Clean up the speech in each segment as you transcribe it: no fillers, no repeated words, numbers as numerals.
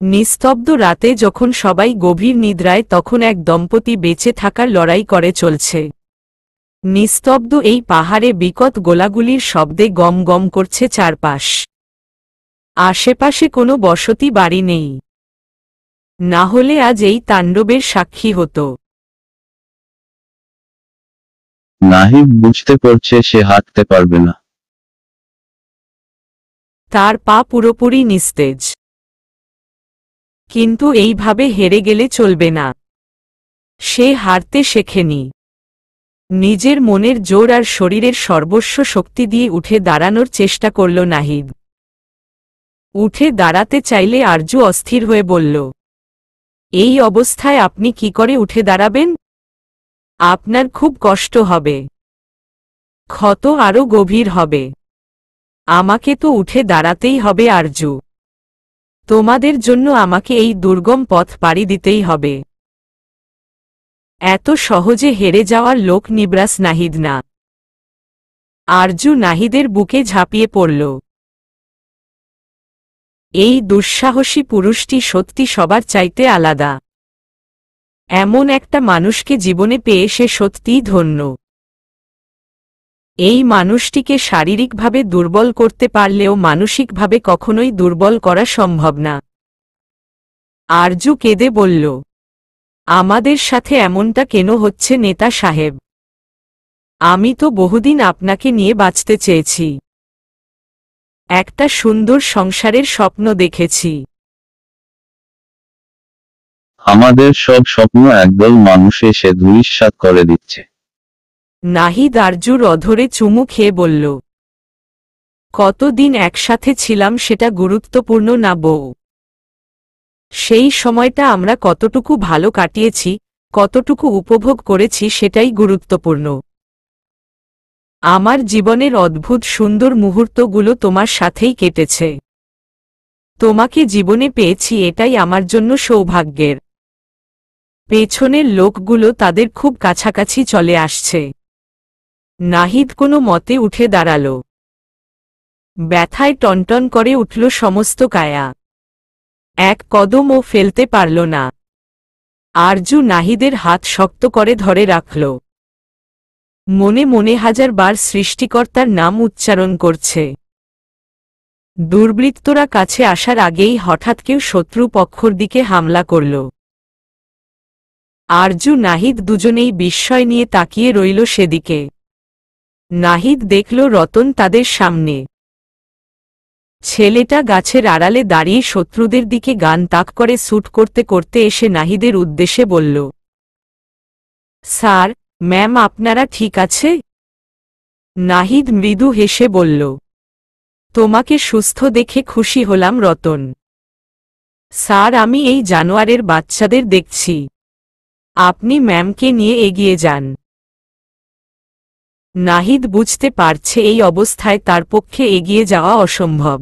নিস্তব্ধ রাতে যখন সবাই গভীর নিদ্রায় তখন এক দম্পতি বেঁচে থাকার লড়াই করে চলছে। নিস্তব্ধ এই পাহাড়ে বিকট গোলাগুলির শব্দে গম গম করছে চারপাশ। আশেপাশে কোনো বসতি বাড়ি নেই, না হলে আজ এই তাণ্ডবের সাক্ষী হতো। নাহিদ বুঝতে পারছে সে হাঁটতে পারবে না। তার পা পুরোপুরি নিস্তেজ। কিন্তু এইভাবে হেরে গেলে চলবে না। সে হারতে শেখেনি। নিজের মনের জোর আর শরীরের সর্বস্ব শক্তি দিয়ে উঠে দাঁড়ানোর চেষ্টা করল নাহিদ। উঠে দাঁড়াতে চাইলে আরজু অস্থির হয়ে বলল, এই অবস্থায় আপনি কি করে উঠে দাঁড়াবেন? আপনার খুব কষ্ট হবে, ক্ষত আরও গভীর হবে। আমাকে তো উঠে দাঁড়াতেই হবে আরজু। তোমাদের জন্য আমাকে এই দুর্গম পথ পাড়ি দিতেই হবে। এত সহজে হেরে যাওয়ার লোক নিবরাস নাহিদ না। আরজু নাহিদের বুকে ঝাঁপিয়ে পড়ল। এই দুঃসাহসী পুরুষটি সত্যি সবার চাইতে আলাদা। এমন একটা মানুষকে জীবনে পেয়ে সে সত্যিই ধন্য। এই মানুষটিকে শারীরিকভাবে দুর্বল করতে পারলেও মানসিকভাবে কখনোই দুর্বল করা সম্ভব না। আরজু কেঁদে বলল, আমাদের সাথে এমনটা কেন হচ্ছে নেতা সাহেব? আমি তো বহুদিন আপনাকে নিয়ে বাঁচতে চেয়েছি। একটা সুন্দর সংসারের স্বপ্ন দেখেছি। আমাদের সব স্বপ্ন একদল মানুষ এসে ধূলিসাৎ করে দিচ্ছে। নাহিদ আরজুর অধরে চুমু খেয়ে বলল, কতদিন একসাথে ছিলাম সেটা গুরুত্বপূর্ণ না বউ। সেই সময়টা আমরা কতটুকু ভালো কাটিয়েছি, কতটুকু উপভোগ করেছি সেটাই গুরুত্বপূর্ণ। আমার জীবনের অদ্ভুত সুন্দর মুহূর্তগুলো তোমার সাথেই কেটেছে। তোমাকে জীবনে পেয়েছি এটাই আমার জন্য সৌভাগ্যের। পেছনের লোকগুলো তাদের খুব কাছাকাছি চলে আসছে। নাহিদ কোনো মতে উঠে দাঁড়াল। ব্যথায় টনটন করে উঠল সমস্ত কায়া। এক কদমও ফেলতে পারল না। আরজু নাহিদের হাত শক্ত করে ধরে রাখল। মনে মনে হাজারবার সৃষ্টিকর্তার নাম উচ্চারণ করছে। দুর্বৃত্তরা কাছে আসার আগেই হঠাৎ কেউ শত্রু পক্ষর দিকে হামলা করল। আরজু নাহিদ দুজনেই বিস্ময় নিয়ে তাকিয়ে রইল সেদিকে। নাহিদ দেখল রতন তাদের সামনে। ছেলেটা গাছের আড়ালে দাঁড়িয়ে শত্রুদের দিকে গান তাক করে শ্যুট করতে করতে এসে নাহিদের উদ্দেশ্যে বলল, স্যার, ম্যাম আপনারা ঠিক আছে? নাহিদ মৃদু হেসে বলল, তোমাকে সুস্থ দেখে খুশি হলাম রতন। স্যার, আমি এই জানোয়ারের বাচ্চাদের দেখছি। আপনি ম্যামকে নিয়ে এগিয়ে যান। নাহিদ বুঝতে পারছে এই অবস্থায় তার পক্ষে এগিয়ে যাওয়া অসম্ভব।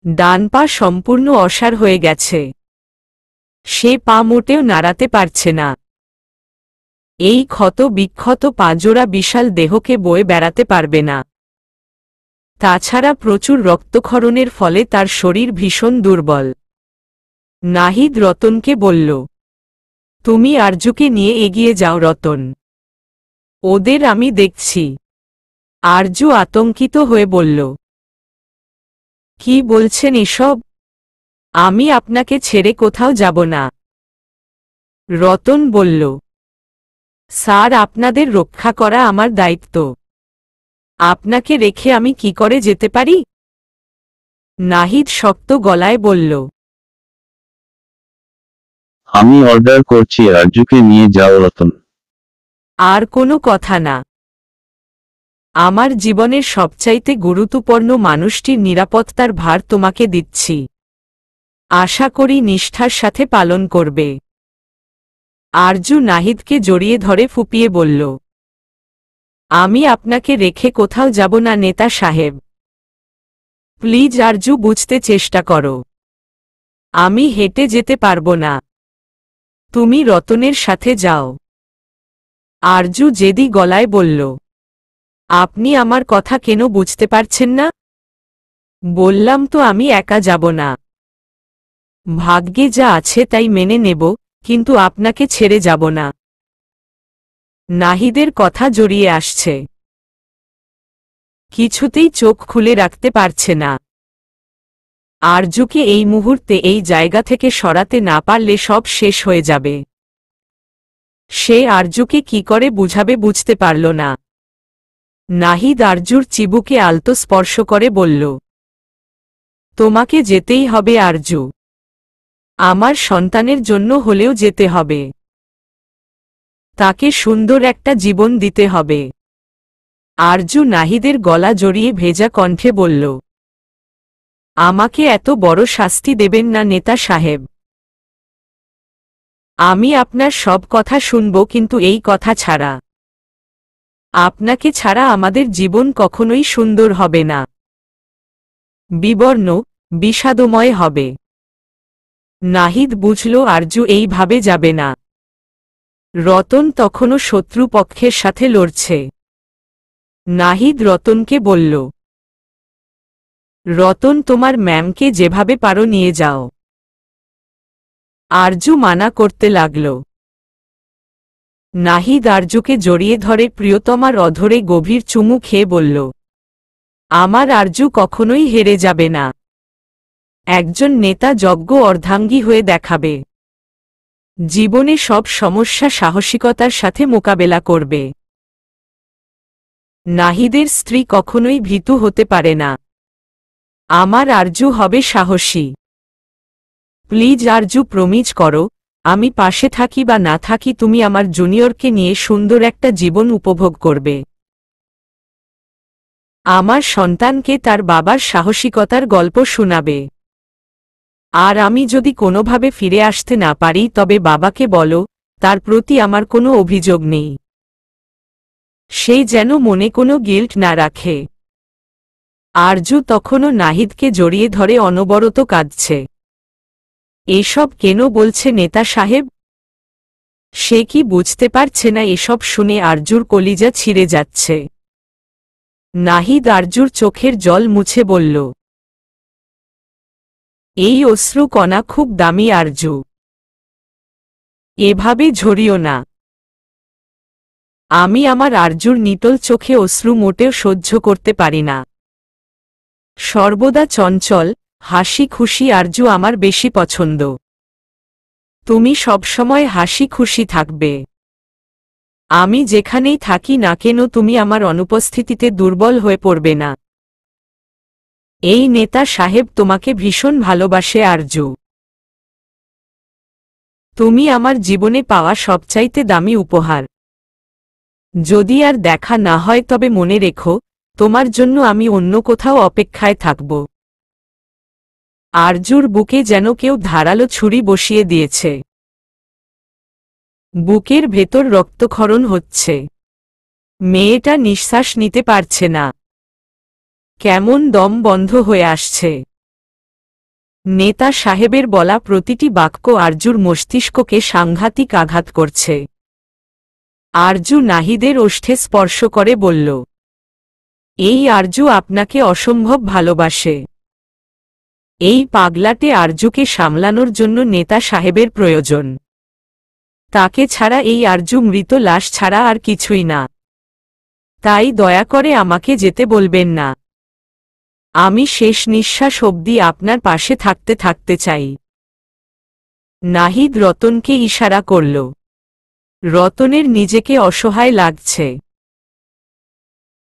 ডান পা সম্পূর্ণ অসাড় হয়ে গেছে। সে পা মোটেও নাড়াতে পারছে না। এই ক্ষত বিক্ষত পাজোড়া বিশাল দেহকে বয়ে বেড়াতে পারবে না। তাছাড়া প্রচুর রক্তক্ষরণের ফলে তার শরীর ভীষণ দুর্বল। নাহিদ রতনকে বলল, তুমি আরজুকে নিয়ে এগিয়ে যাও রতন। ওদের আমি দেখছি। আরজু আতঙ্কিত হয়ে বলল, কি বলছেন এসব? আমি আপনাকে ছেড়ে কোথাও যাব না। রতন বলল, স্যার, আপনাদের রক্ষা করা আমার দায়িত্ব। আপনাকে রেখে আমি কি করে যেতে পারি? নাহিদ শক্ত গলায় বলল, আমি অর্ডার করছি আরজুকে নিয়ে যাও রতন। আর কোনো কথা না। আমার জীবনের সবচাইতে গুরুত্বপূর্ণ মানুষটির নিরাপত্তার ভার তোমাকে দিচ্ছি। আশা করি নিষ্ঠার সাথে পালন করবে। আরজু নাহিদকে জড়িয়ে ধরে ফুঁপিয়ে বলল, আমি আপনাকে রেখে কোথাও যাব না নেতা সাহেব। প্লিজ আরজু, বুঝতে চেষ্টা করো। আমি হেঁটে যেতে পারবো না। তুমি রতনের সাথে যাও। আরজু জেদি গলায় বলল, আপনি আমার কথা কেন বুঝতে পারছেন না? বললাম তো আমি একা যাব না। ভাগ্যে যা আছে তাই মেনে নেব, কিন্তু আপনাকে ছেড়ে যাব না। নাহিদের কথা জড়িয়ে আসছে। কিছুতেই চোখ খুলে রাখতে পারছে না। আরজুকে এই মুহূর্তে এই জায়গা থেকে সরাতে না পারলে সব শেষ হয়ে যাবে। সে আরজুকে কি করে বুঝাবে বুঝতে পারল না। নাহিদ আরজুর চিবুকে আলতো স্পর্শ করে বলল, তোমাকে যেতেই হবে আরজু। আমার সন্তানের জন্য হলেও যেতে হবে। তাকে সুন্দর একটা জীবন দিতে হবে। আরজু নাহিদের গলা জড়িয়ে ভেজা কণ্ঠে বলল, আমাকে এত বড় শাস্তি দেবেন না নেতা সাহেব। আমি আপনার সব কথা শুনব, কিন্তু এই কথা ছাড়া। আপনাকে ছাড়া আমাদের জীবন কখনোই সুন্দর হবে না, বিবর্ণ, বিষাদময় হবে। নাহিদ বুঝল আরজু এইভাবে যাবে না। রতন তখনও শত্রুপক্ষের সাথে লড়ছে। নাহিদ রতনকে বলল, রতন, তোমার ম্যামকে যেভাবে পারো নিয়ে যাও। আরজু মানা করতে লাগল। নাহিদ আরজুকে জড়িয়ে ধরে প্রিয়তমার অধরে গভীর চুমু খেয়ে বলল, আমার আরজু কখনোই হেরে যাবে না। একজন নেতা যজ্ঞ অর্ধাঙ্গী হয়ে দেখাবে। জীবনে সব সমস্যা সাহসিকতার সাথে মোকাবেলা করবে। নাহিদের স্ত্রী কখনোই ভীতু হতে পারে না। আমার আরজু হবে সাহসী। প্লিজ আরজু, প্রমিজ করো, আমি পাশে থাকি বা না থাকি, তুমি আমার জুনিয়রকে নিয়ে সুন্দর একটা জীবন উপভোগ করবে। আমার সন্তানকে তার বাবার সাহসিকতার গল্প শোনাবে। আর আমি যদি কোনোভাবে ফিরে আসতে না পারি তবে বাবাকে বলো তার প্রতি আমার কোনো অভিযোগ নেই। সে যেন মনে কোনো গিল্ট না রাখে। আরজু তখনও নাহিদকে জড়িয়ে ধরে অনবরত কাঁদছে। এসব কেন বলছে নেতা সাহেব? সে কি বুঝতে পারছে না এসব শুনে আরজুর কলিজা ছিঁড়ে যাচ্ছে। নাহিদ আরজুর চোখের জল মুছে বলল, এই অশ্রু কণা খুব দামি আরজু। এভাবে ঝরিও না। আমি আমার আরজুর নিটল চোখে অশ্রু মোটেও সহ্য করতে পারি না। সর্বদা চঞ্চল, হাসি খুশি আরজু আমার বেশি পছন্দ। তুমি সবসময় হাসি খুশি থাকবে। আমি যেখানেই থাকি না কেন তুমি আমার অনুপস্থিতিতে দুর্বল হয়ে পড়বে না। এই নেতা সাহেব তোমাকে ভীষণ ভালোবাসে আরজু। তুমি আমার জীবনে পাওয়া সবচাইতে দামি উপহার। যদি আর দেখা না হয় তবে মনে রেখো, তোমার জন্য আমি অন্য কোথাও অপেক্ষায় থাকব। আরজুর বুকে যেন কেউ ধারালো ছুরি বসিয়ে দিয়েছে। বুকের ভেতর রক্তক্ষরণ হচ্ছে। মেয়েটা নিঃশ্বাস নিতে পারছে না। কেমন দম বন্ধ হয়ে আসছে। নেতা সাহেবের বলা প্রতিটি বাক্য আরজুর মস্তিষ্ককে সাংঘাতিক আঘাত করছে। আরজু নাহিদের ওষ্ঠে স্পর্শ করে বলল, এই আরজু আপনাকে অসম্ভব ভালোবাসে। এই পাগলাটে আরজুকে সামলানোর জন্য নেতা সাহেবের প্রয়োজন। তাকে ছাড়া এই আরজু মৃত লাশ ছাড়া আর কিছুই না। তাই দয়া করে আমাকে যেতে বলবেন না। আমি শেষ নিঃশ্বাস অবধি আপনার পাশে থাকতে চাই। নাহিদ রতনকে ইশারা করল। রতনের নিজেকে অসহায় লাগছে।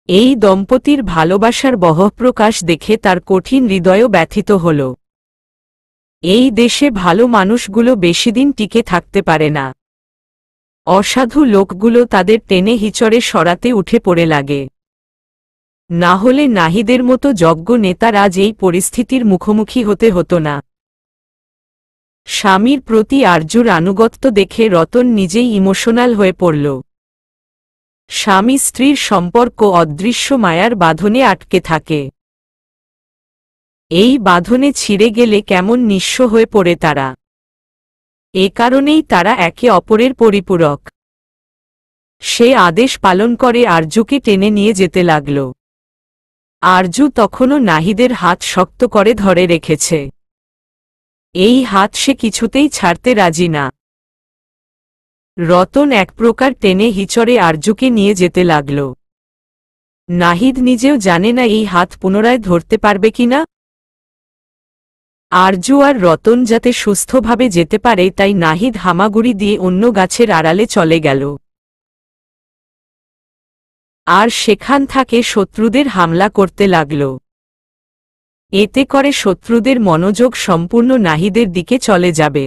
এই দম্পতির ভালোবাসার বহঃপ্রকাশ দেখে তার কঠিন হৃদয়ও ব্যথিত হল। এই দেশে ভালো মানুষগুলো বেশিদিন টিকে থাকতে পারে না। অসাধু লোকগুলো তাদের টেনে হিচড়ে সরাতে উঠে পড়ে লাগে। না হলে নাহিদের মতো যজ্ঞ নেতার আজ এই পরিস্থিতির মুখোমুখি হতে হতো না। স্বামীর প্রতি আরজুর আনুগত্য দেখে রতন নিজেই ইমোশনাল হয়ে পড়ল। স্বামী স্ত্রীর সম্পর্ক অদৃশ্য মায়ার বাঁধনে আটকে থাকে। এই বাঁধনে ছিঁড়ে গেলে কেমন নিঃস্ব হয়ে পড়ে তারা। এ কারণেই তারা একে অপরের পরিপূরক। সে আদেশ পালন করে আরজুকে টেনে নিয়ে যেতে লাগল। আরজু তখনও নাহিদের হাত শক্ত করে ধরে রেখেছে। এই হাত সে কিছুতেই ছাড়তে রাজি না। রতন এক প্রকার টেনে হিচড়ে আরজুকে নিয়ে যেতে লাগল। নাহিদ নিজেও জানে না এই হাত পুনরায় ধরতে পারবে কিনা। আরজু আর রতন যাতে সুস্থভাবে যেতে পারে তাই নাহিদ হামাগুড়ি দিয়ে অন্য গাছের আড়ালে চলে গেল। আর সেখান থেকে শত্রুদের হামলা করতে লাগল। এতে করে শত্রুদের মনোযোগ সম্পূর্ণ নাহিদের দিকে চলে যাবে।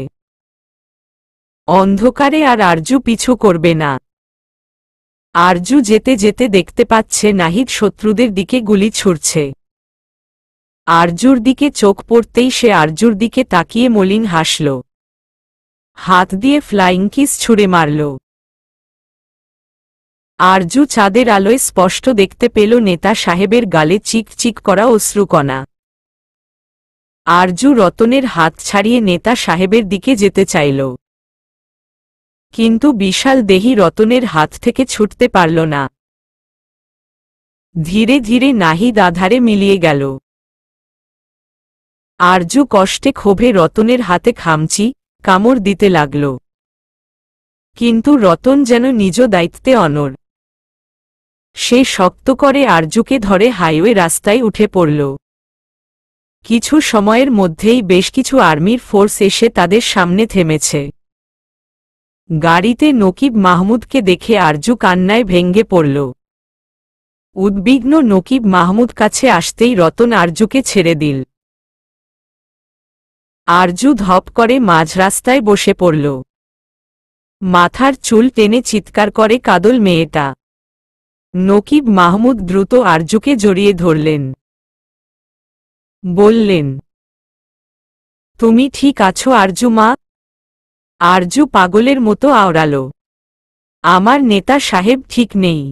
অন্ধকারে আর আরজু পিছু করবে না। আরজু যেতে যেতে দেখতে পাচ্ছে নাহিদ শত্রুদের দিকে গুলি ছুড়ছে। আরজুর দিকে চোখ পড়তেই সে আরজুর দিকে তাকিয়ে মলিন হাসল। হাত দিয়ে ফ্লাইং কিস ছুঁড়ে মারল। আরজু চাঁদের আলোয় স্পষ্ট দেখতে পেল নেতা সাহেবের গালে চিক চিক করা অশ্রুকণা। আরজু রতনের হাত ছাড়িয়ে নেতা সাহেবের দিকে যেতে চাইল, কিন্তু বিশাল দেহী রতনের হাত থেকে ছুটতে পারল না। ধীরে ধীরে নাহিদ আধারে মিলিয়ে গেল। আরজু কষ্টে ক্ষোভে রতনের হাতে খামচি কামড় দিতে লাগল, কিন্তু রতন যেন নিজ দায়িত্বে অনড়। সে শক্ত করে আরজুকে ধরে হাইওয়ে রাস্তায় উঠে পড়ল। কিছু সময়ের মধ্যেই বেশ কিছু আর্মির ফোর্স এসে তাদের সামনে থেমেছে। গাড়িতে নকিব মাহমুদকে দেখে আরজু কান্নায় ভেঙ্গে পড়ল। উদ্বিগ্ন নকিব মাহমুদ কাছে আসতেই রতন আরজুকে ছেড়ে দিল। আরজু ধপ করে মাঝ রাস্তায় বসে পড়ল। মাথার চুল টেনে চিৎকার করে কাদল মেয়েটা। নকিব মাহমুদ দ্রুত আরজুকে জড়িয়ে ধরলেন। বললেন, তুমি ঠিক আছো আরজু মা? আরজু পাগলের মতো আওড়াল, আমার নেতা সাহেব ঠিক নেই,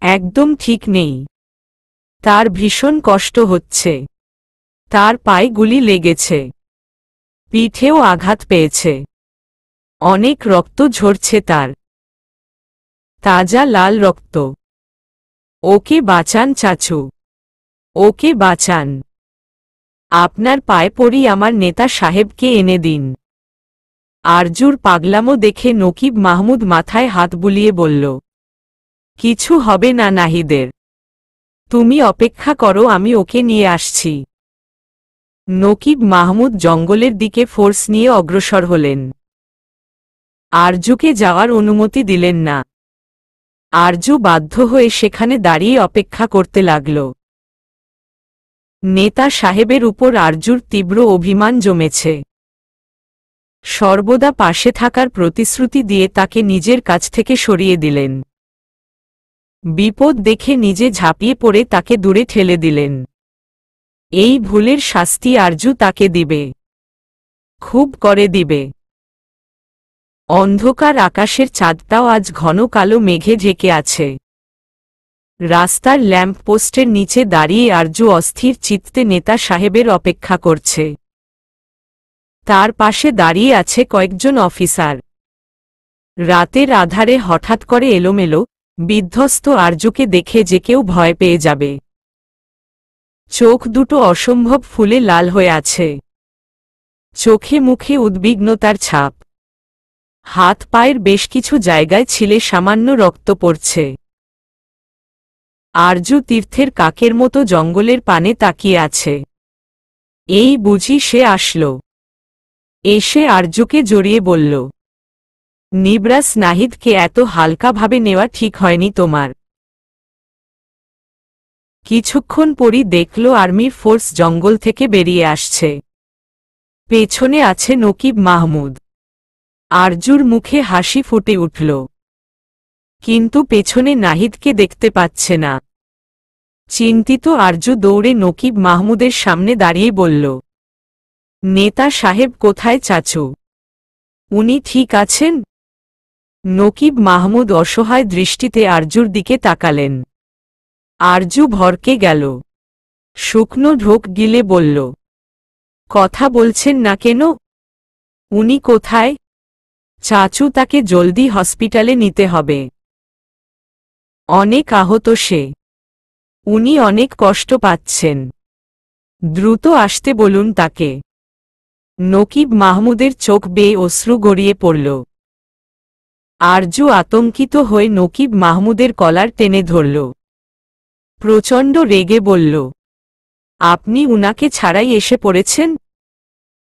একদম ঠিক নেই। তার ভীষণ কষ্ট হচ্ছে। তার পায়ে গুলি লেগেছে, পিঠেও আঘাত পেয়েছে, অনেক রক্ত ঝরছে তার, তাজা লাল রক্ত। ওকে বাঁচান চাচু, ওকে বাঁচান। আপনার পায়ে পড়ি আমার নেতা সাহেবকে এনে দিন। আরজুর পাগলামো দেখে নকিব মাহমুদ মাথায় হাত বুলিয়ে বলল, কিছু হবে না নাহিদের, তুমি অপেক্ষা করো, আমি ওকে নিয়ে আসছি। নকিব মাহমুদ জঙ্গলের দিকে ফোর্স নিয়ে অগ্রসর হলেন। আরজুকে যাওয়ার অনুমতি দিলেন না। আরজু বাধ্য হয়ে সেখানে দাঁড়িয়ে অপেক্ষা করতে লাগল। নেতা সাহেবের উপর আরজুর তীব্র অভিমান জমেছে। সর্বদা পাশে থাকার প্রতিশ্রুতি দিয়ে তাকে নিজের কাছ থেকে সরিয়ে দিলেন। বিপদ দেখে নিজে ঝাঁপিয়ে পড়ে তাকে দূরে ঠেলে দিলেন। এই ভুলের শাস্তি আরজু তাকে দিবে, খুব করে দিবে। অন্ধকার আকাশের চাঁদটাও আজ ঘন কালো মেঘে ঢেকে আছে। রাস্তার ল্যাম্পপোস্টের নিচে দাঁড়িয়ে আরজু অস্থির চিত্তে নেতা সাহেবের অপেক্ষা করছে। তার পাশে দাঁড়িয়ে আছে কয়েকজন অফিসার। রাতের আধারে হঠাৎ করে এলোমেলো বিধ্বস্ত আরজুকে দেখে যে কেউ ভয় পেয়ে যাবে। চোখ দুটো অসম্ভব ফুলে লাল হয়ে আছে, চোখে মুখে উদ্বিগ্নতার ছাপ। হাত পায়ের বেশ কিছু জায়গায় ছিলে সামান্য রক্ত পড়ছে। আরজু তীর্থের কাকের মতো জঙ্গলের পানে তাকিয়ে আছে। এই বুঝি সে আসল। এসে আরজুকে জড়িয়ে বলল, নিবরাস নাহিদকে এত হালকাভাবে নেওয়া ঠিক হয়নি তোমার। কিছুক্ষণ পরই দেখল আর্মির ফোর্স জঙ্গল থেকে বেরিয়ে আসছে। পেছনে আছে নকিব মাহমুদ। আরজুর মুখে হাসি ফুটে উঠল, কিন্তু পেছনে নাহিদকে দেখতে পাচ্ছে না। চিন্তিত আরজু দৌড়ে নকিব মাহমুদের সামনে দাঁড়িয়ে বলল, নেতা সাহেব কোথায় চাচু? উনি ঠিক আছেন? নকিব মাহমুদ অসহায় দৃষ্টিতে আরজুর দিকে তাকালেন। আরজু ভরকে গেল। শুকনো ঢোক গিলে বলল, কথা বলছেন না কেন? উনি কোথায়? চাচু, তাকে জলদি হসপিটালে নিতে হবে। অনেক আহত সে, উনি অনেক কষ্ট পাচ্ছেন। দ্রুত আসতে বলুন তাকে। নকিব মাহমুদের চোখ বেয়ে অশ্রু গড়িয়ে পড়ল। আরজু আতঙ্কিত হয়ে নকিব মাহমুদের কলার টেনে ধরল। প্রচণ্ড রেগে বলল, আপনি উনাকে ছাড়াই এসে পড়েছেন?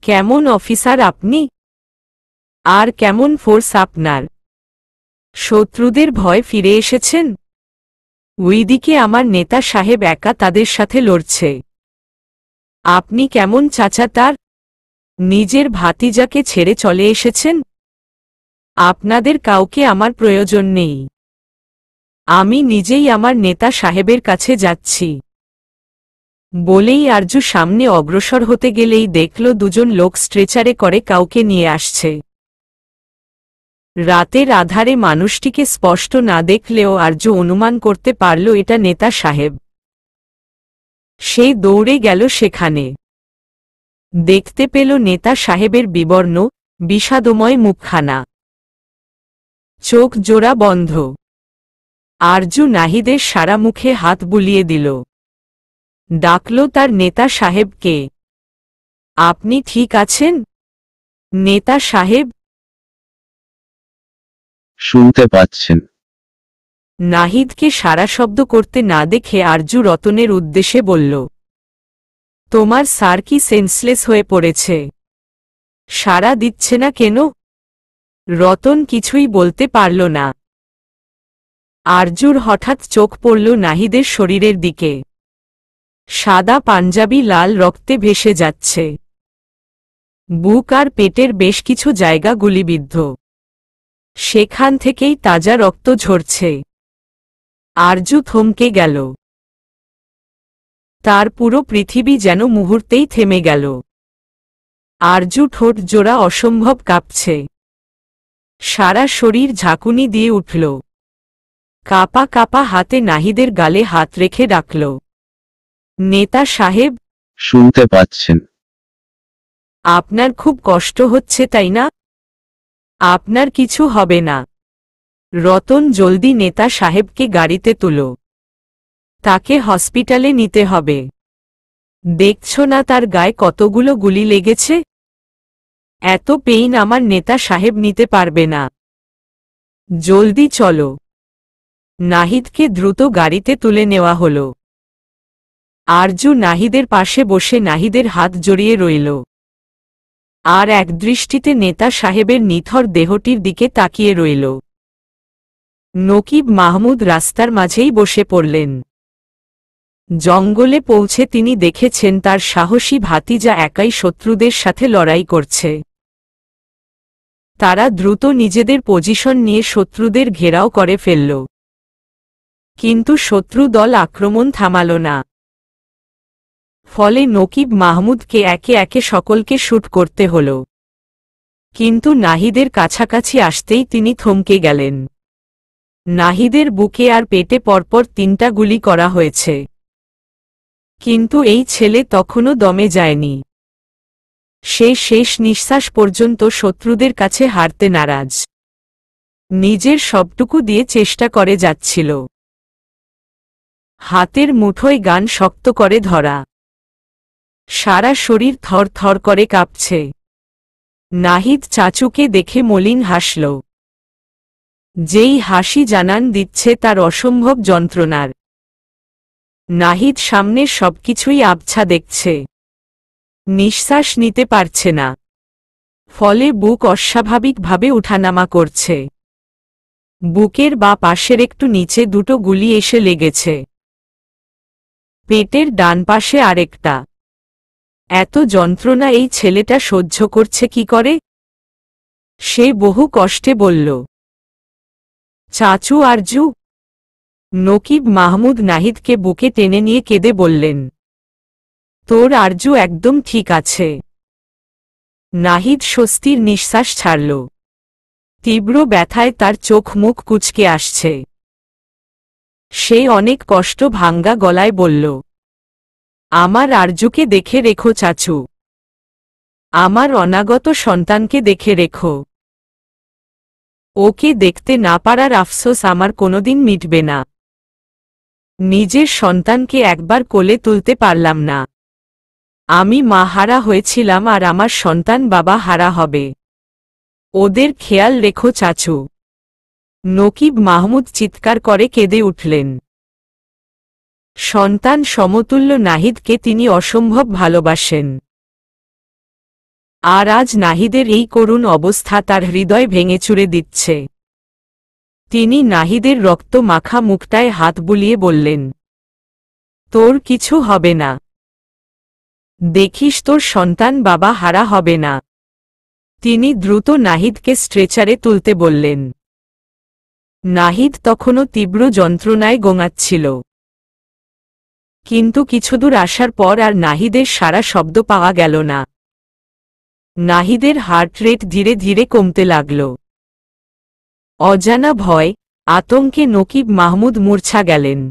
কেমন অফিসার আপনি? আর কেমন ফোর্স আপনার? শত্রুদের ভয় ফিরে এসেছেন? ওইদিকে আমার নেতা সাহেব একা তাদের সাথে লড়ছে। আপনি কেমন চাচা তার? নিজের ভাতিজাকে ছেড়ে চলে এসেছেন? আপনাদের কাউকে আমার প্রয়োজন নেই। আমি নিজেই আমার নেতা সাহেবের কাছে যাচ্ছি। বলেই আরজু সামনে অগ্রসর হতে গেলেই দেখল দুজন লোক স্ট্রেচারে করে কাউকে নিয়ে আসছে। রাতের আধারে মানুষটিকে স্পষ্ট না দেখলেও আরজু অনুমান করতে পারল এটা নেতা সাহেব। সে দৌড়ে গেল সেখানে। দেখতে পেল নেতা সাহেবের বিবর্ণ, বিষাদময় মুখখানা, চোখ জোড়া বন্ধ। আরজু নাহিদের সারা মুখে হাত বুলিয়ে দিল। ডাকল তার নেতা সাহেবকে। আপনি ঠিক আছেন, নেতা সাহেব? শুনতে পাচ্ছেন? নাহিদকে সারা শব্দ করতে না দেখে আরজু রতনের উদ্দেশ্যে বলল, তোমার স্যার কি সেন্সলেস হয়ে পড়েছে? সাড়া দিচ্ছে না কেন? রতন কিছুই বলতে পারল না। আরজুর হঠাৎ চোখ পড়ল নাহিদের শরীরের দিকে। সাদা পাঞ্জাবি লাল রক্তে ভেসে যাচ্ছে। বুক আর পেটের বেশ কিছু জায়গা গুলিবিদ্ধ। সেখান থেকেই তাজা রক্ত ঝরছে। আরজু থমকে গেল। তার পুরো পৃথিবী যেন মুহূর্তেই থেমে গেল। আরজু ঠোঁট জোড়া অসম্ভব কাঁপছে। সারা শরীর ঝাঁকুনি দিয়ে উঠল। কাপা কাপা হাতে নাহিদের গালে হাত রেখে ডাকল, নেতা সাহেব? শুনতে পাচ্ছেন? আপনার খুব কষ্ট হচ্ছে তাই না? আপনার কিছু হবে না। রতন জলদি নেতা সাহেবকে গাড়িতে তুলো। তাকে হসপিটালে নিতে হবে। দেখছ না তার গায়ে কতগুলো গুলি লেগেছে? এত পেইন আমার নেতা সাহেব নিতে পারবে না। জলদি চলো। নাহিদকে দ্রুত গাড়িতে তুলে নেওয়া হল। আরজু নাহিদের পাশে বসে নাহিদের হাত জড়িয়ে রইল। আর একদৃষ্টিতে নেতা সাহেবের নিথর দেহটির দিকে তাকিয়ে রইল। নকিব মাহমুদ রাস্তার মাঝেই বসে পড়লেন। জঙ্গলে পৌঁছে তিনি দেখেছেন তার সাহসী ভাতিজা একাই শত্রুদের সাথে লড়াই করছে। তারা দ্রুত নিজেদের পজিশন নিয়ে শত্রুদের ঘেরাও করে ফেলল। কিন্তু শত্রু দল আক্রমণ থামাল না। ফলে নকিব মাহমুদকে একে একে সকলকে শুট করতে হল। কিন্তু নাহিদের কাছাকাছি আসতেই তিনি থমকে গেলেন। নাহিদের বুকে আর পেটে পরপর 3টা গুলি করা হয়েছে। কিন্তু এই ছেলে তখনও দমে যায়নি। সে শেষ নিঃশ্বাস পর্যন্ত শত্রুদের কাছে হারতে নারাজ। নিজের সবটুকু দিয়ে চেষ্টা করে যাচ্ছিল। হাতের মুঠোয় গান শক্ত করে ধরা। সারা শরীর থর থর করে কাঁপছে। নাহিদ চাচুকে দেখে মলিন হাসল। যেই হাসি জানান দিচ্ছে তার অসম্ভব যন্ত্রণার। নাহিদ সামনের সবকিছুই আবছা দেখছে। নিঃশ্বাস নিতে পারছে না। ফলে বুক অস্বাভাবিকভাবে উঠানামা করছে। বুকের বা পাশের একটু নিচে 2টো গুলি এসে লেগেছে। পেটের ডান পাশে আরেকটা। এত যন্ত্রণা এই ছেলেটা সহ্য করছে কি করে? সে বহু কষ্টে বলল, চাচু আরজু। নকিব মাহমুদ নাহিদকে বুকে টেনে নিয়ে কেঁদে বললেন, তোর আরজু একদম ঠিক আছে। নাহিদ স্বস্তির নিঃশ্বাস ছাড়ল। তীব্র ব্যথায় তার চোখ মুখ কুঁচকে আসছে। সে অনেক কষ্ট ভাঙ্গা গলায় বলল, আমার আরজুকে দেখে রেখো চাচু। আমার অনাগত সন্তানকে দেখে রেখো। ওকে দেখতে না পারার আফসোস আমার কোনোদিন মিটবে না। নিজের সন্তানকে একবার কোলে তুলতে পারলাম না। আমি মা হারা হয়েছিলাম আর আমার সন্তান বাবা হারা হবে। ওদের খেয়াল রেখো চাচু। নকিব মাহমুদ চিৎকার করে কেঁদে উঠলেন। সন্তান সমতুল্য নাহিদকে তিনি অসম্ভব ভালোবাসেন। আর আজ নাহিদের এই করুণ অবস্থা তার হৃদয় ভেঙেচুরে দিচ্ছে। তিনি নাহিদের রক্ত মাখা মুখটায় হাত বুলিয়ে বললেন, তোর কিছু হবে না। দেখিস তোর সন্তান বাবা হারা হবে না। তিনি দ্রুত নাহিদকে স্ট্রেচারে তুলতে বললেন। নাহিদ তখনও তীব্র যন্ত্রণায় গোঙাচ্ছিল। কিন্তু কিছুদূর আসার পর আর নাহিদের সারা শব্দ পাওয়া গেল না। নাহিদের হার্ট রেট ধীরে ধীরে কমতে লাগল। অজানা ভয়, আতঙ্কে নকিব মাহমুদ মূর্ছা গেলেন।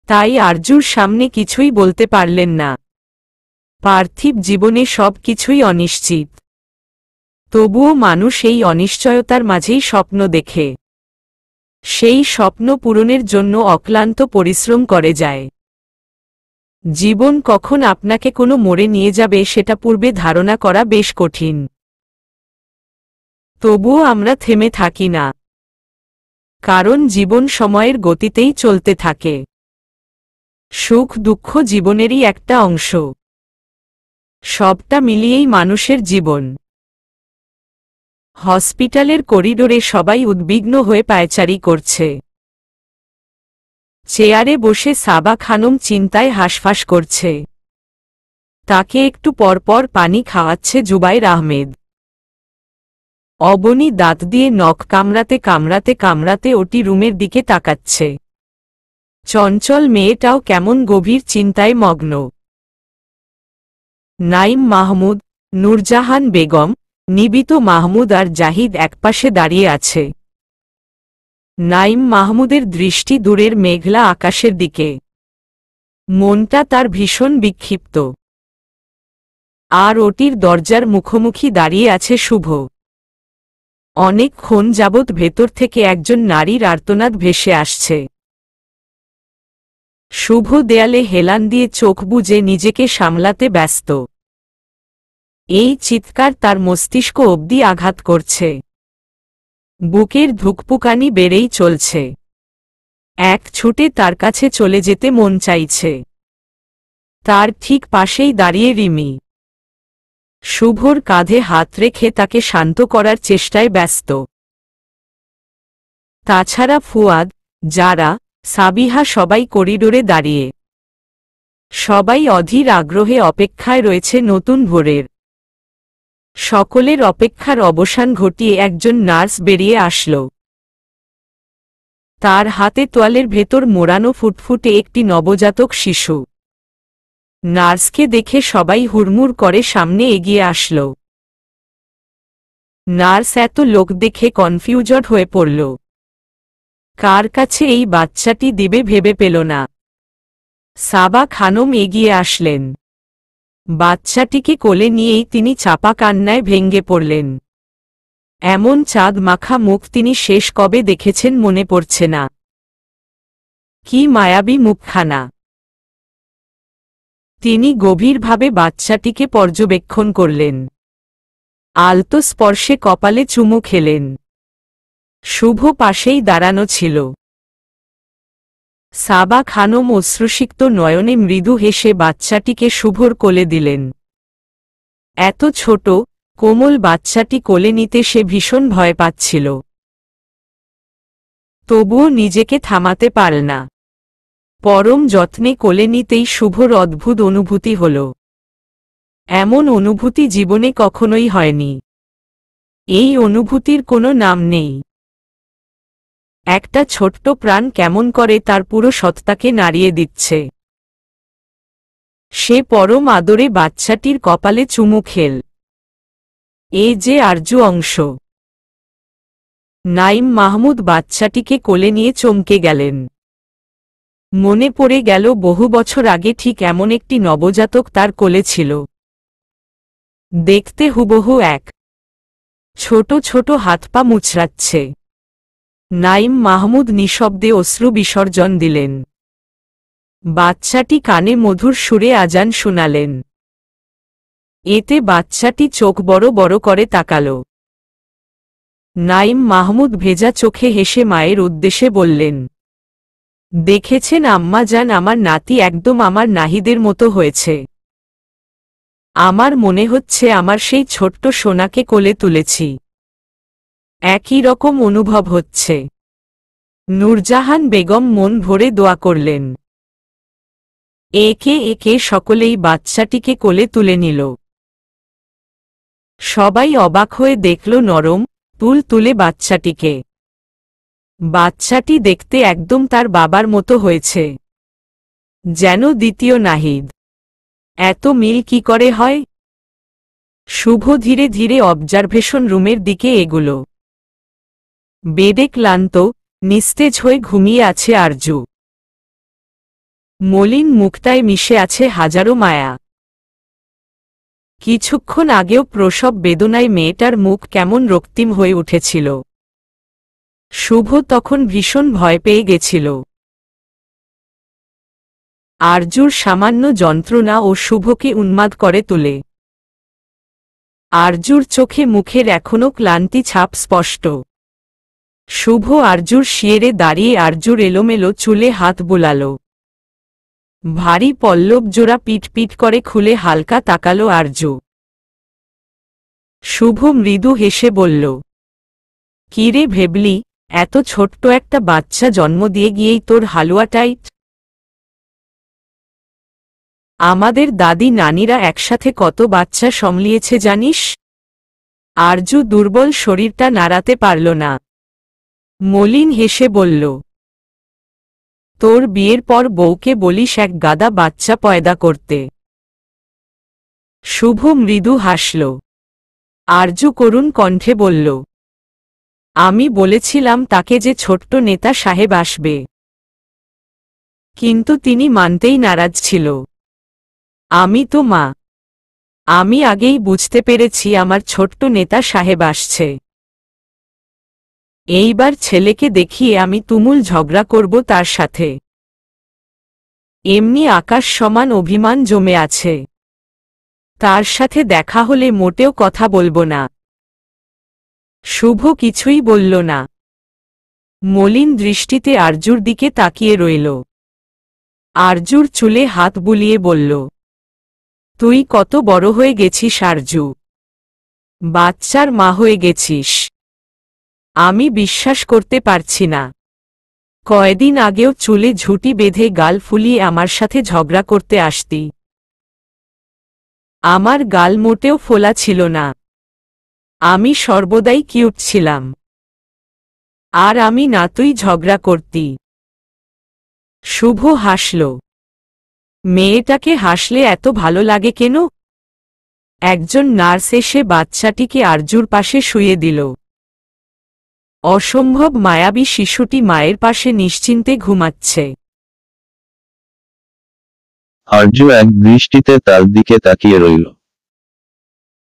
তাই আরজুর সামনে কিছুই বলতে পারলেন না। পার্থিব জীবনে সব কিছুই অনিশ্চিত। তবুও মানুষ এই অনিশ্চয়তার মাঝেই স্বপ্ন দেখে। সেই স্বপ্ন পূরণের জন্য অক্লান্ত পরিশ্রম করে যায়। জীবন কখন আপনাকে কোনো মোড়ে নিয়ে যাবে সেটা পূর্বে ধারণা করা বেশ কঠিন। তবুও আমরা থেমে থাকি না। কারণ জীবন সময়ের গতিতেই চলতে থাকে। সুখ দুঃখ জীবনেরই একটা অংশ। সবটা মিলিয়েই মানুষের জীবন। হসপিটালের করিডোরে সবাই উদ্বিগ্ন হয়ে পায়চারি করছে। চেয়ারে বসে সাবা খানম চিন্তায় হাঁসফাঁস করছে। তাকে একটু পরপর পানি খাওয়াচ্ছে জুবাইর আহমেদ। অবনী দাঁত দিয়ে নখ কামড়াতে কামড়াতে কামড়াতে ওটি রুমের দিকে তাকাচ্ছে। চঞ্চল মেয়েটাও কেমন গভীর চিন্তায় মগ্ন। নাইম মাহমুদ, নূরজাহান বেগম, নিবিত মাহমুদ আর জাহিদ একপাশে দাঁড়িয়ে আছে। নাইম মাহমুদের দৃষ্টি দূরের মেঘলা আকাশের দিকে। মনটা তার ভীষণ বিক্ষিপ্ত। আর ওটির দরজার মুখোমুখি দাঁড়িয়ে আছে শুভ। অনেকক্ষণ যাবৎ ভেতর থেকে একজন নারীর আর্তনাদ ভেসে আসছে। শুভ দেয়ালে হেলান দিয়ে চোখ বুজে নিজেকে সামলাতে ব্যস্ত। এই চিৎকার তার মস্তিষ্ক অবধি আঘাত করছে। বুকের ধুকপুকানি বেড়েই চলছে। এক ছুটে তার কাছে চলে যেতে মন চাইছে। তার ঠিক পাশেই দাঁড়িয়ে রিমি। শুভর কাঁধে হাত রেখে তাকে শান্ত করার চেষ্টায় ব্যস্ত। তাছাড়া ফুয়াদ, যারা, সাবিহা সবাই করিডোরে দাঁড়িয়ে। সবাই অধীর আগ্রহে অপেক্ষায় রয়েছে নতুন ভোরের। সকলের অপেক্ষার অবসান ঘটিয়ে একজন নার্স বেরিয়ে আসল। তার হাতে তোয়ালের ভেতর মোড়ানো ফুটফুটে একটি নবজাতক শিশু। নার্সকে দেখে সবাই হুড়মুড় করে সামনে এগিয়ে আসল। নার্স এত লোক দেখে কনফিউজড হয়ে পড়ল। কার কাছে এই বাচ্চাটি দিবে ভেবে পেল না। সাবা খানম এগিয়ে আসলেন। বাচ্চাটিকে কোলে নিয়েই তিনি চাপা কান্নায় ভেঙে পড়লেন। এমন চাঁদ মাখা মুখ তিনি শেষ কবে দেখেছেন মনে পড়ছে না। কি মায়াবী মুখখানা। তিনি গভীরভাবে বাচ্চাটিকে পর্যবেক্ষণ করলেন। আলতো স্পর্শে কপালে চুমু খেলেন। শুভ পাশেই দাঁড়ানো ছিল। সাবা খানম অশ্রুসিক্ত নয়নে মৃদু হেসে বাচ্চাটিকে শুভর কোলে দিলেন। এত ছোট, কোমল বাচ্চাটি কোলে নিতে সে ভীষণ ভয় পাচ্ছিল। তবুও নিজেকে থামাতে পারল না। পরম যত্নে কোলে নিতেই শুভর অদ্ভুত অনুভূতি হল। এমন অনুভূতি জীবনে কখনোই হয়নি। এই অনুভূতির কোনো নাম নেই। একটা ছোট্ট প্রাণ কেমন করে তার পুরো সত্তাকে নাড়িয়ে দিচ্ছে। সে পরম আদরে বাচ্চাটির কপালে চুমু খেল। এ যে আর্য অংশ। নাইম মাহমুদ বাচ্চাটিকে কোলে নিয়ে চমকে গেলেন। মনে পড়ে গেল বহু বছর আগে ঠিক এমন একটি নবজাতক তার কোলে ছিল। দেখতে হুবহু এক। ছোট ছোট হাত পা মুচড়াচ্ছে। নাইম মাহমুদ নিঃশব্দে অশ্রু বিসর্জন দিলেন। বাচ্চাটি কানে মধুর সুরে আজান শোনালেন। এতে বাচ্চাটি চোখ বড় বড় করে তাকালো। নাইম মাহমুদ ভেজা চোখে হেসে মায়ের উদ্দেশ্যে বললেন, দেখেছেন আম্মাজান, আমার নাতি একদম আমার নাহিদের মতো হয়েছে। আমার মনে হচ্ছে আমার সেই ছোট্ট সোনাকে কোলে তুলেছি। একই রকম অনুভব হচ্ছে। নূরজাহান বেগম মন ভরে দোয়া করলেন। একে একে সকলেই বাচ্চাটিকে কোলে তুলে নিল। সবাই অবাক হয়ে দেখল নরম তুলে বাচ্চাটিকে। বাচ্চাটি দেখতে একদম তার বাবার মতো হয়েছে, যেন দ্বিতীয় নাহিদ। এত মিল কি করে হয়? শুভ ধীরে ধীরে অবজারভেশন রুমের দিকে এগুল। বেডে ক্লান্ত নিস্তেজ হয়ে ঘুমিয়ে আছে আরজু। মলিন মুখটায় মিশে আছে হাজারো মায়া। কিছুক্ষণ আগেও প্রসব বেদনায় মেয়েটার মুখ কেমন রক্তিম হয়ে উঠেছিল। শুভ তখন ভীষণ ভয় পেয়ে গেছিল। আরজুর সামান্য যন্ত্রণা ও শুভকে উন্মাদ করে তোলে। আরজুর চোখে মুখের এখনো ক্লান্তি ছাপ স্পষ্ট। শুভ আরজুর শিয়েরে দাঁড়িয়ে আরজুর এলোমেলো চুলে হাত বুলাল। ভারী পল্লব জোড়া পিট পিট করে খুলে হালকা তাকালো আরজু। শুভ মৃদু হেসে বলল, কি রে ভেবলি, এত ছোট্ট একটা বাচ্চা জন্ম দিয়ে গিয়েই তোর হালুয়া টাইট? আমাদের দাদি নানিরা একসাথে কত বাচ্চা সামলিয়েছে জানিস? আরজু দুর্বল শরীরটা নাড়াতে পারল না। মলিন হেসে বলল, তোর বিয়ের পর বউকে বলিস এক গাদা বাচ্চা পয়দা করতে। শুভ মৃদু হাসল। আরজু করুণ কণ্ঠে বলল, আমি বলেছিলাম তাকে যে ছোট্ট নেতা সাহেব আসবে, কিন্তু তিনি মানতেই নারাজ ছিল। আমি তো মা, আমি আগেই বুঝতে পেরেছি আমার ছোট্ট নেতা সাহেব আসছে। এইবার ছেলেকে দেখিয়ে আমি তুমুল ঝগড়া করব তার সাথে। এমনি আকাশ সমান অভিমান জমে আছে। তার সাথে দেখা হলে মোটেও কথা বলবো না। শুভ কিছুই বলল না। মলিন দৃষ্টিতে আরজুর দিকে তাকিয়ে রইল। আরজুর চুলে হাত বুলিয়ে বলল, তুই কত বড় হয়ে গেছিস আরজু, বাচ্চার মা হয়ে গেছিস। আমি বিশ্বাস করতে পারছি না। কয়দিন আগেও চুলে ঝুঁটি বেঁধে গাল ফুলিয়ে আমার সাথে ঝগড়া করতে আসতি। আমার গাল মোটেও ফোলা ছিল না। আমি সর্বদাই কিউট ছিলাম। আর আমি না তুই ঝগড়া করতি। শুভ হাসল। মেয়েটাকে হাসলে এত ভালো লাগে কেন? একজন নার্স এসে বাচ্চাটিকে আরজুর পাশে শুইয়ে দিল। অসম্ভব মায়াবী শিশুটি মায়ের পাশে নিশ্চিন্তে ঘুমাচ্ছে। আরজু এক দৃষ্টিতে তার দিকে তাকিয়ে রইল।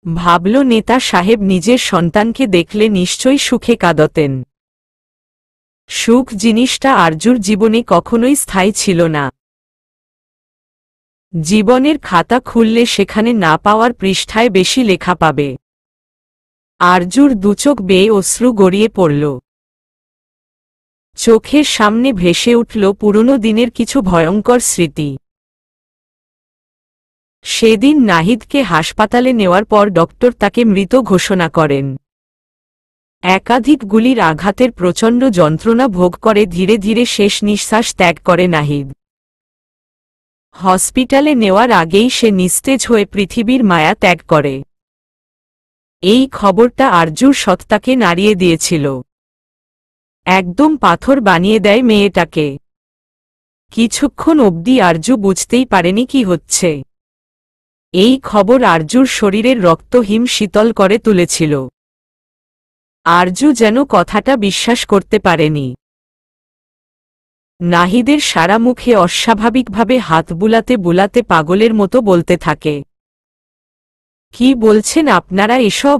ভাবল নেতা সাহেব নিজের সন্তানকে দেখলে নিশ্চয়ই সুখে কাঁদতেন। সুখ জিনিসটা আরজুর জীবনে কখনোই স্থায়ী ছিল না। জীবনের খাতা খুললে সেখানে না পাওয়ার পৃষ্ঠায় বেশি লেখা পাবে। আরজুর দুচোখ বেয়ে অশ্রু গড়িয়ে পড়ল। চোখের সামনে ভেসে উঠল পুরনো দিনের কিছু ভয়ঙ্কর স্মৃতি। সেদিন নাহিদকে হাসপাতালে নেওয়ার পর ডক্টর তাকে মৃত ঘোষণা করেন। একাধিক গুলির আঘাতের প্রচণ্ড যন্ত্রণা ভোগ করে ধীরে ধীরে শেষ নিঃশ্বাস ত্যাগ করে নাহিদ। হসপিটালে নেওয়ার আগেই সে নিস্তেজ হয়ে পৃথিবীর মায়া ত্যাগ করে। এই খবরটা আরজুর সত্তাকে নাড়িয়ে দিয়েছিল। একদম পাথর বানিয়ে দেয় মেয়েটাকে। কিছুক্ষণ অবধি আরজু বুঝতেই পারেনি কি হচ্ছে। এই খবর আরজুর শরীরের রক্ত হিম শীতল করে তুলেছিল। আরজু যেন কথাটা বিশ্বাস করতে পারেনি। নাহিদের সারা মুখে অস্বাভাবিকভাবে হাত বুলাতে বুলাতে পাগলের মতো বলতে থাকে, কি বলছেন আপনারা এসব?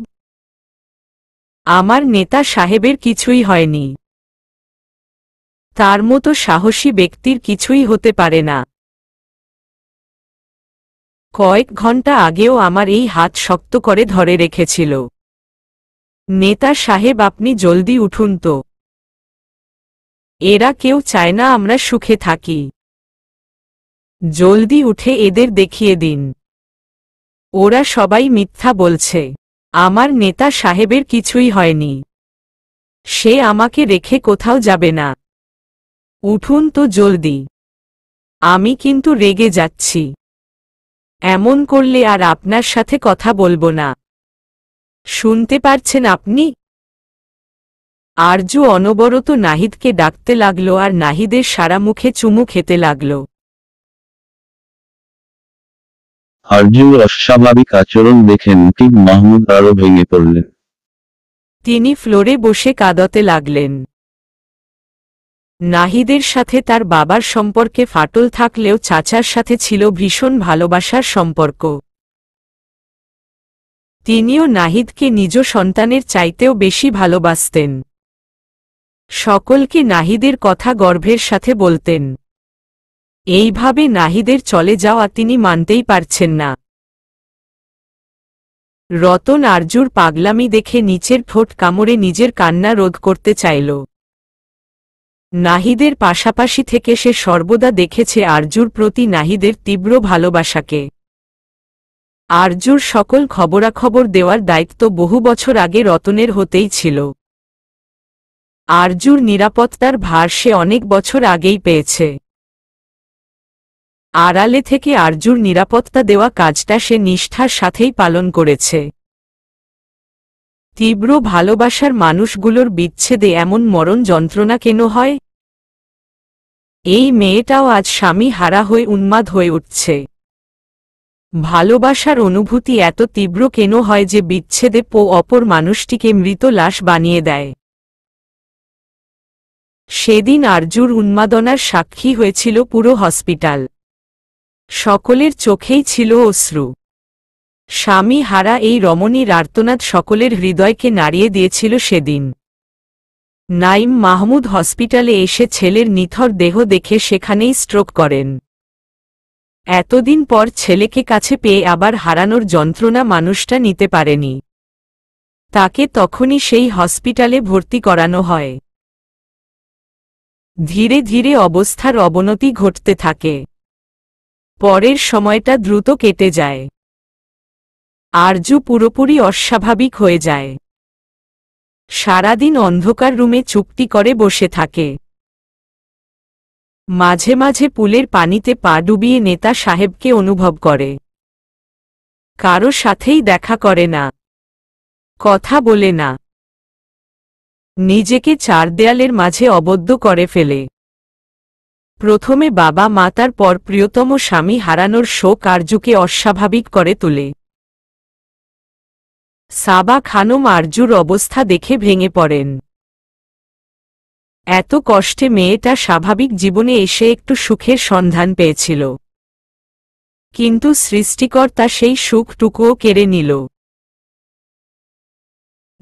আমার নেতা সাহেবের কিছুই হয়নি। তার মতো সাহসী ব্যক্তির কিছুই হতে পারে না। কয়েক ঘন্টা আগেও আমার এই হাত শক্ত করে ধরে রেখেছিল। নেতা সাহেব, আপনি জলদি উঠুন তো। এরা কেউ চায় না আমরা সুখে থাকি। জলদি উঠে এদের দেখিয়ে দিন। ওরা সবাই মিথ্যা বলছে। আমার নেতা সাহেবের কিছুই হয়নি। সে আমাকে রেখে কোথাও যাবে না। উঠুন তো জলদি। আমি কিন্তু রেগে যাচ্ছি। এমন করলে আর আপনার সাথে কথা বলবো না। শুনতে পারছেন আপনি? আরজু অনবরত নাহিদকে ডাকতে লাগল আর নাহিদের সারা মুখে চুমু খেতে লাগল। আরজুর অস্বাভাবিক আচরণ দেখে নকিব মাহমুদ আরো ভেঙে পড়লেন। তিনি ফ্লোরে বসে কাঁদতে লাগলেন। নাহিদের সাথে তার বাবার সম্পর্কে ফাটল থাকলেও চাচার সাথে ছিল ভীষণ ভালোবাসার সম্পর্ক। তিনিও নাহিদকে নিজ সন্তানের চাইতেও বেশি ভালোবাসতেন। সকলকে নাহিদের কথা গর্বের সাথে বলতেন। এইভাবে নাহিদের চলে যাওয়া তিনি মানতেই পারছেন না। রতন আরজুর পাগলামি দেখে নিচের ঠোঁট কামড়ে নিজের কান্না রোধ করতে চাইল। নাহিদের পাশাপাশি থেকে সে সর্বদা দেখেছে আরজুর প্রতি নাহিদের তীব্র ভালোবাসাকে। আরজুর সকল খবরাখবর দেওয়ার দায়িত্ব বহু বছর আগে রতনের হতেই ছিল। আরজুর নিরাপত্তার ভার সে অনেক বছর আগেই পেয়েছে। আড়ালে থেকে আরজুর নিরাপত্তা দেওয়া কাজটা সে নিষ্ঠার সাথেই পালন করেছে। তীব্র ভালোবাসার মানুষগুলোর বিচ্ছেদে এমন মরণ যন্ত্রণা কেন হয়? এই মেয়েটাও আজ স্বামী হারা হয়ে উন্মাদ হয়ে উঠছে। ভালোবাসার অনুভূতি এত তীব্র কেন হয় যে বিচ্ছেদে অপর মানুষটিকে মৃত লাশ বানিয়ে দেয়? সেদিন আরজুর উন্মাদনার সাক্ষী হয়েছিল পুরো হসপিটাল। সকলের চোখেই ছিল অশ্রু। স্বামী হারা এই রমণীর আর্তনাদ সকলের হৃদয়কে নাড়িয়ে দিয়েছিল সেদিন। নাইম মাহমুদ হসপিটালে এসে ছেলের নিথর দেহ দেখে সেখানেই স্ট্রোক করেন। এতদিন পর ছেলেকে কাছে পেয়ে আবার হারানোর যন্ত্রণা মানুষটা নিতে পারেনি। তাকে তখনই সেই হসপিটালে ভর্তি করানো হয়। ধীরে ধীরে অবস্থার অবনতি ঘটতে থাকে। পরের সময়টা দ্রুত কেটে যায়। আরজু পুরোপুরি অস্বাভাবিক হয়ে যায়। সারাদিন অন্ধকার রুমে চুপটি করে বসে থাকে। মাঝে মাঝে পুলের পানিতে পা ডুবিয়ে নেতা সাহেবকে অনুভব করে। কারো সাথেই দেখা করে না, কথা বলে না। নিজেকে চার দেয়ালের মাঝে আবদ্ধ করে ফেলে। প্রথমে বাবা মা, তারপর প্রিয়তম স্বামী হারানোর শোক আরজুকে অস্বাভাবিক করে তোলে। সাবা খানম আরজুর অবস্থা দেখে ভেঙে পড়েন। এত কষ্টে মেয়েটা স্বাভাবিক জীবনে এসে একটু সুখের সন্ধান পেয়েছিল, কিন্তু সৃষ্টিকর্তা সেই সুখটুকুও কেড়ে নিল।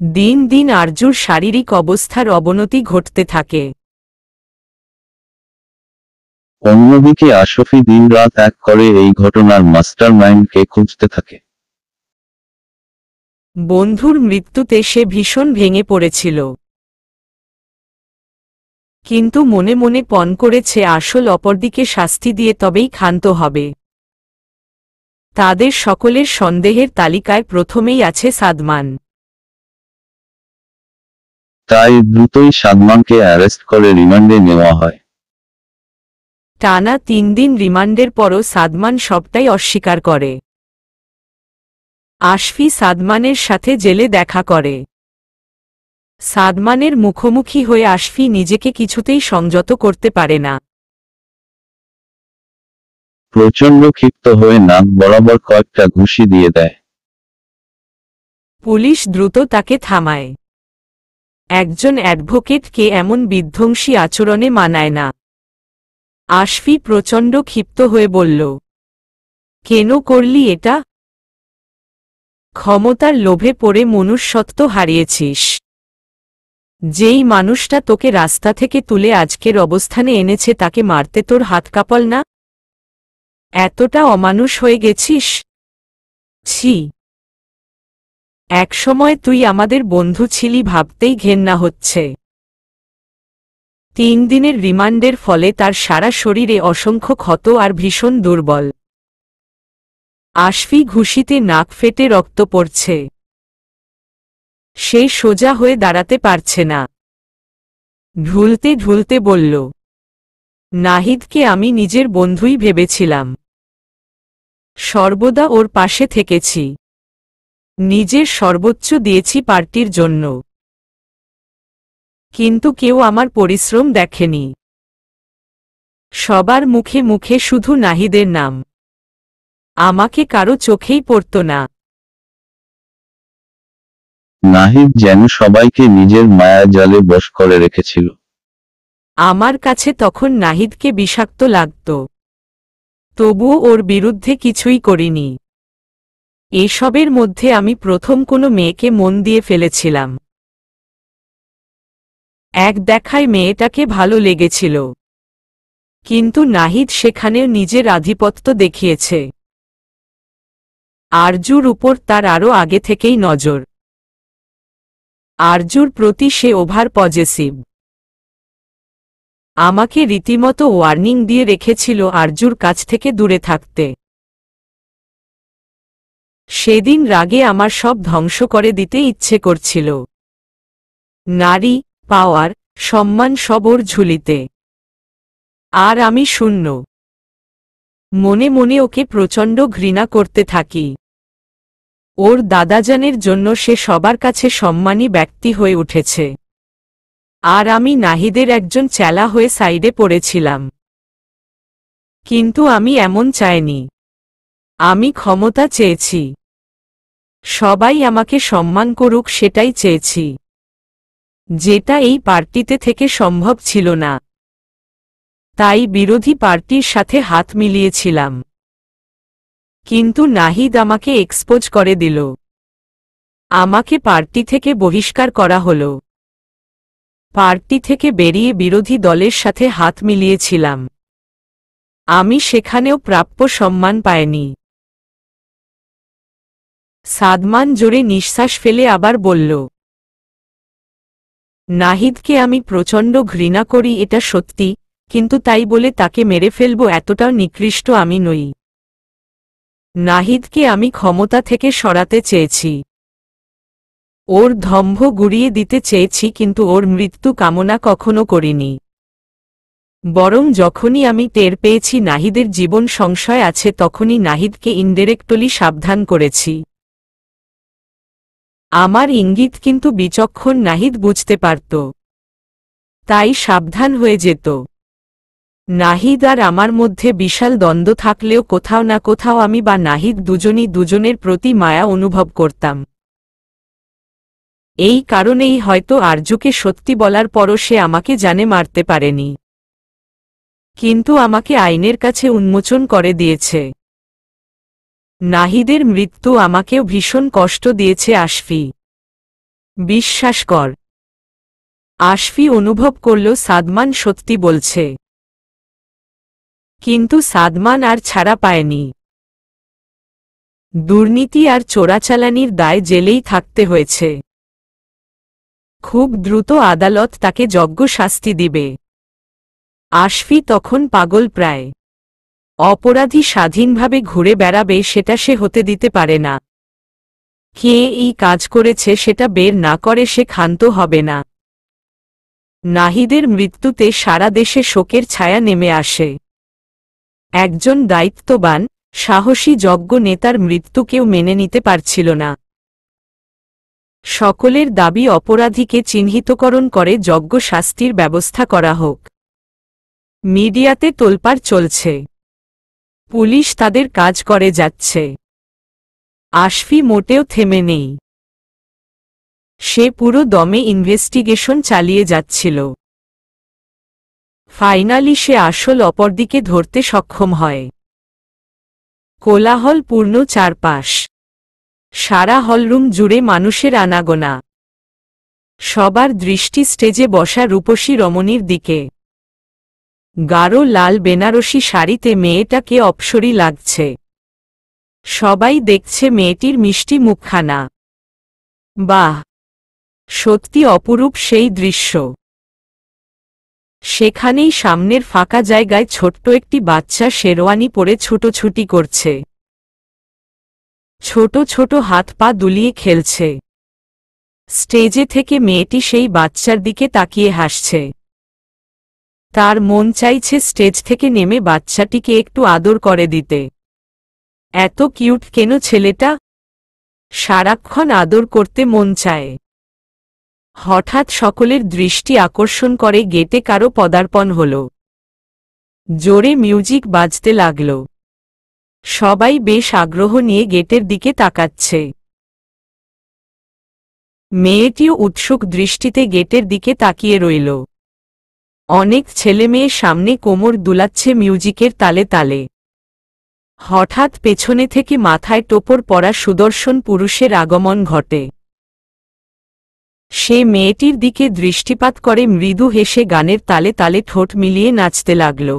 দিন দিন আরজুর শারীরিক অবস্থার অবনতি ঘটতে থাকে। অন্যদিকে আশফি দিনরাত এক করে এই ঘটনার মাস্টারমাইন্ডকে খুঁজতে থাকে। বন্ধুর মৃত্যুতে সে ভীষণ ভেঙে পড়েছিল, কিন্তু মনে মনে পণ করেছে আসল অপরদিকে শাস্তি দিয়ে তবেই ক্ষান্ত হবে। তাদের সকলের সন্দেহের তালিকায় প্রথমেই আছে সাদমান। তাই দ্রুতই সাদমানকে অ্যারেস্ট করে রিমান্ডে নেওয়া হয়। টানা 3 দিন রিমান্ডের পরও সাদমান সবটাই অস্বীকার করে। আশফি সাদমানের সাথে জেলে দেখা করে। সাদমানের মুখোমুখি হয়ে আশফি নিজেকে কিছুতেই সংযত করতে পারে না। প্রচণ্ড ক্ষিপ্ত হয়ে নাক বরাবর কয়েকটা ঘুষি দিয়ে দেয়। পুলিশ দ্রুত তাকে থামায়। একজন অ্যাডভোকেটকে এমন বিধ্বংসী আচরণে মানায় না। আশফি প্রচণ্ড ক্ষিপ্ত হয়ে বলল, কেন করলি এটা? ক্ষমতার লোভে পড়ে মনুষ্যত্ব হারিয়েছিস। যেই মানুষটা তোকে রাস্তা থেকে তুলে আজকের অবস্থানে এনেছে তাকে মারতে তোর হাত কাঁপল না? এতটা অমানুষ হয়ে গেছিস? ছি। একসময় তুই আমাদের বন্ধু ছিলি ভাবতেই ঘেন্না হচ্ছে। 3 দিনের রিমান্ডের ফলে তার সারা শরীরে অসংখ্য ক্ষত আর ভীষণ দুর্বল। আশফি ঘুষিতে নাক ফেটে রক্ত পড়ছে। সে সোজা হয়ে দাঁড়াতে পারছে না। ঢুলতে ঢুলতে বলল, নাহিদকে আমি নিজের বন্ধুই ভেবেছিলাম। সর্বদা ওর পাশে থেকেছি। নিজের সর্বোচ্চ দিয়েছি পার্টির জন্য। কিন্তু কেউ আমার পরিশ্রম দেখেনি। সবার মুখে মুখে শুধু নাহিদের নাম। আমাকে কারো চোখেই পড়ত না। নাহিদ যেন সবাইকে নিজের মায়াজালে বশ করে রেখেছিল। আমার কাছে তখন নাহিদকে বিষাক্ত লাগত। তবুও ওর বিরুদ্ধে কিছুই করিনি। এসবের মধ্যে আমি প্রথম কোনো মেয়েকে মন দিয়ে ফেলেছিলাম। এক দেখায় মেয়েটাকে ভালো লেগেছিল। কিন্তু নাহিদ সেখানেও নিজের আধিপত্য দেখিয়েছে। আরজুর উপর তার আরও আগে থেকেই নজর। আরজুর প্রতি সে ওভার পজেসিভ। আমাকে রীতিমতো ওয়ার্নিং দিয়ে রেখেছিল আরজুর কাছ থেকে দূরে থাকতে। সেদিন রাগে আমার সব ধ্বংস করে দিতে ইচ্ছে করছিল। নারী, পাওয়ার, সম্মান সব ওর ঝুলিতে। আর আমি শূন্য। মনে মনে ওকে প্রচণ্ড ঘৃণা করতে থাকি। ওর দাদাজানের জন্য সে সবার কাছে সম্মানী ব্যক্তি হয়ে উঠেছে। আর আমি নাহিদের একজন চেলা হয়ে সাইডে পড়েছিলাম। কিন্তু আমি এমন চাইনি। আমি ক্ষমতা চেয়েছি। সবাই আমাকে সম্মান করুক সেটাই চেয়েছি। যেটা এই পার্টিতে থেকে সম্ভব ছিল না। তাই বিরোধী পার্টির সাথে হাত মিলিয়েছিলাম। কিন্তু নাহিদ আমাকে এক্সপোজ করে দিল। আমাকে পার্টি থেকে বহিষ্কার করা হলো। পার্টি থেকে বেরিয়ে বিরোধী দলের সাথে হাত মিলিয়েছিলাম। আমি সেখানেও প্রাপ্য সম্মান পাইনি। সাদমান জোরে নিঃশ্বাস ফেলে আবার বলল, নাহিদকে আমি প্রচণ্ড ঘৃণা করি এটা সত্যি, কিন্তু তাই বলে তাকে মেরে ফেলব এতটাও নিকৃষ্ট আমি নই। নাহিদকে আমি ক্ষমতা থেকে সরাতে চেয়েছি। ওর ধম্ভ গুড়িয়ে দিতে চেয়েছি, কিন্তু ওর মৃত্যু কামনা কখনো করিনি। বরং যখনই আমি টের পেয়েছি নাহিদের জীবন সংশয় আছে তখনই নাহিদকে ইনডিরেক্টলি সাবধান করেছি। আমার ইঙ্গিত কিন্তু বিচক্ষণ নাহিদ বুঝতে পারত। তাই সাবধান হয়ে যেত। নাহিদ আর আমার মধ্যে বিশাল দ্বন্দ্ব থাকলেও কোথাও না কোথাও আমি বা নাহিদ দুজনই দুজনের প্রতি মায়া অনুভব করতাম। এই কারণেই হয়তো আরজুকে সত্যি বলার পরও সে আমাকে জানে মারতে পারেনি। কিন্তু আমাকে আইনের কাছে উন্মোচন করে দিয়েছে। নাহিদের মৃত্যু আমাকেও ভীষণ কষ্ট দিয়েছে আশফি। বিশ্বাস কর। আশফি অনুভব করল সাদমান সত্যি বলছে। কিন্তু সাদমান আর ছাড়া পায়নি। দুর্নীতি আর চোরাচালানির দায় জেলেই থাকতে হয়েছে। খুব দ্রুত আদালত তাকে যোগ্য শাস্তি দিবে। আশফি তখন পাগল প্রায়। অপরাধী স্বাধীনভাবে ঘুরে বেড়াবে সেটা সে হতে দিতে পারে না। কে এই কাজ করেছে সেটা বের না করে সে ক্ষান্ত হবে না। নাহিদের মৃত্যুতে সারা দেশে শোকের ছায়া নেমে আসে। একজন দায়িত্ববান, সাহসী যোগ্য নেতার মৃত্যু কেউ মেনে নিতে পারছিল না। সকলের দাবি অপরাধীকে চিহ্নিতকরণ করে যোগ্য শাস্তির ব্যবস্থা করা হোক। মিডিয়াতে তোলপাড় চলছে। পুলিশ তাদের কাজ করে যাচ্ছে। আশফি মোটেও থেমে নেই। সে পুরো দমে ইনভেস্টিগেশন চালিয়ে যাচ্ছিল। ফাইনালি সে আসল অপরদিকে ধরতে সক্ষম হয়। কোলাহলপূর্ণ চারপাশ। সারা হলরুম জুড়ে মানুষের আনাগোনা। সবার দৃষ্টি স্টেজে বসা রূপসী রমণীর দিকে। গাঢ় লাল বেনারসি শাড়িতে মেয়েটাকে অপসরী লাগছে। সবাই দেখছে মেয়েটির মিষ্টি মুখখানা। বাহ, সত্যি অপরূপ সেই দৃশ্য। সেখানেই সামনের ফাঁকা জায়গায় ছোট্ট একটি বাচ্চা শেরওয়ানি পরে ছুটোছুটি করছে। ছোট ছোট হাত পা দুলিয়ে খেলছে। স্টেজে থেকে মেয়েটি সেই বাচ্চার দিকে তাকিয়ে হাসছে। তার মন চাইছে স্টেজ থেকে নেমে বাচ্চাটিকে একটু আদর করে দিতে। এত কিউট কেন ছেলেটা, সারাক্ষণ আদর করতে মন চায়। হঠাৎ সকলের দৃষ্টি আকর্ষণ করে গেটে কারো পদার্পণ হল। জোরে মিউজিক বাজতে লাগল। সবাই বেশ আগ্রহ নিয়ে গেটের দিকে তাকাচ্ছে। মেয়েটিও উৎসুক দৃষ্টিতে গেটের দিকে তাকিয়ে রইল। অনেক ছেলেমেয়ে সামনে কোমর দুলাচ্ছে মিউজিকের তালে তালে। হঠাৎ পেছনে থেকে মাথায় টোপর পরা সুদর্শন পুরুষের আগমন ঘটে। সে মেয়েটির দিকে দৃষ্টিপাত করে মৃদু হেসে গানের তালে তালে ঠোঁট মিলিয়ে নাচতে লাগল।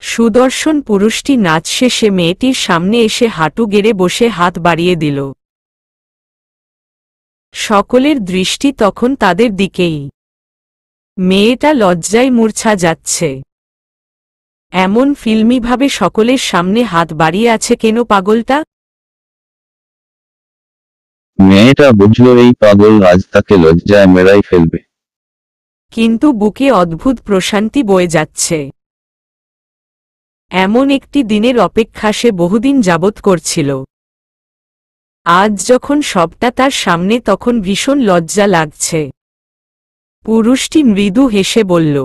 সুদর্শন পুরুষটি নাচ শেষে মেয়েটির সামনে এসে হাঁটু গেড়ে বসে হাত বাড়িয়ে দিল। সকলের দৃষ্টি তখন তাদের দিকেই। মেয়েটা লজ্জায় মূর্ছা যাচ্ছে। এমন ফিল্মিভাবে সকলের সামনে হাত বাড়িয়ে আছে কেন পাগলটা? মেয়েটা বুঝল এই পাগল আজ তাকে লজ্জায় মেরাই ফেলবে। কিন্তু বুকে অদ্ভুত প্রশান্তি বয়ে যাচ্ছে। এমন একটি দিনের অপেক্ষা সে বহুদিন যাবৎ করছিল। আজ যখন সবটা তার সামনে তখন ভীষণ লজ্জা লাগছে। পুরুষটি মৃদু হেসে বলল,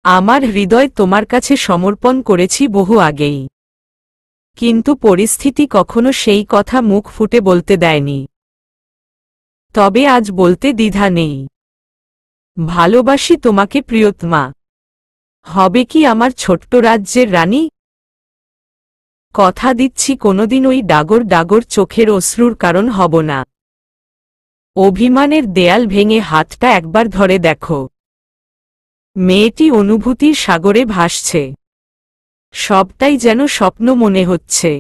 আমার হৃদয় তোমার কাছে সমর্পণ করেছি বহু আগেই। কিন্তু পরিস্থিতি কখনো সেই কথা মুখ ফুটে বলতে দেয়নি। তবে আজ বলতে দ্বিধা নেই। ভালোবাসি তোমাকে প্রিয়তমা। হবে কি আমার ছোট্ট রাজ্যের রানী? কথা দিচ্ছি কোনোদিন ওই ডাগর ডাগর চোখের অশ্রুর কারণ হব না। অভিমানের দেয়াল ভেঙে হাতটা একবার ধরে দেখো। মেয়েটি অনুভূতির সাগরে ভাসছে। সবটাই যেন স্বপ্ন মনে হচ্ছে।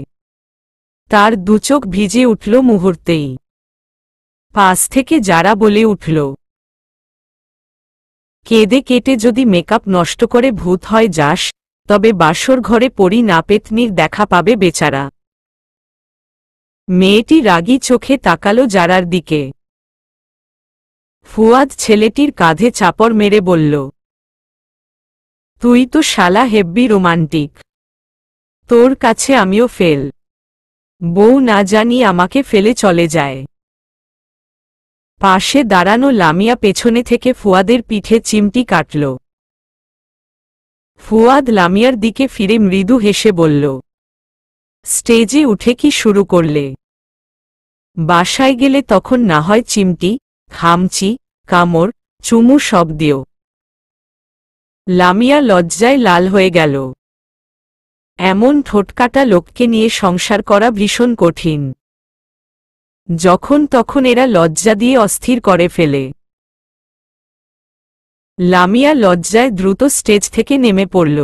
তার দুচোখ ভিজে উঠল মুহূর্তেই। পাশ থেকে যারা বলে উঠল, কেঁদে কেটে যদি মেকআপ নষ্ট করে ভূত হয় যাস, তবে বাসর ঘরে পড়ি না পেতনির দেখা পাবে বেচারা। মেয়েটি রাগী চোখে তাকালো যারার দিকে। ফুয়াদ ছেলেটির কাঁধে চাপড় মেরে বলল, তুই তো শালা হেব্বি রোমান্টিক। তোর কাছে আমিও ফেল। বউ না জানি আমাকে ফেলে চলে যায়। পাশে দাঁড়ানো লামিয়া পেছনে থেকে ফুয়াদের পিঠে চিমটি কাটল। ফুয়াদ লামিয়ার দিকে ফিরে মৃদু হেসে বলল, স্টেজে উঠে কি শুরু করলে? বাসায় গেলে তখন না হয় চিমটি, খামচি, কামড়, চুমু সব দিও। লামিয়া লজ্জায় লাল হয়ে গেল। এমন ঠোঁটকাটা লোককে নিয়ে সংসার করা ভীষণ কঠিন। যখন তখন এরা লজ্জা দিয়ে অস্থির করে ফেলে। লামিয়া লজ্জায় দ্রুত স্টেজ থেকে নেমে পড়ল।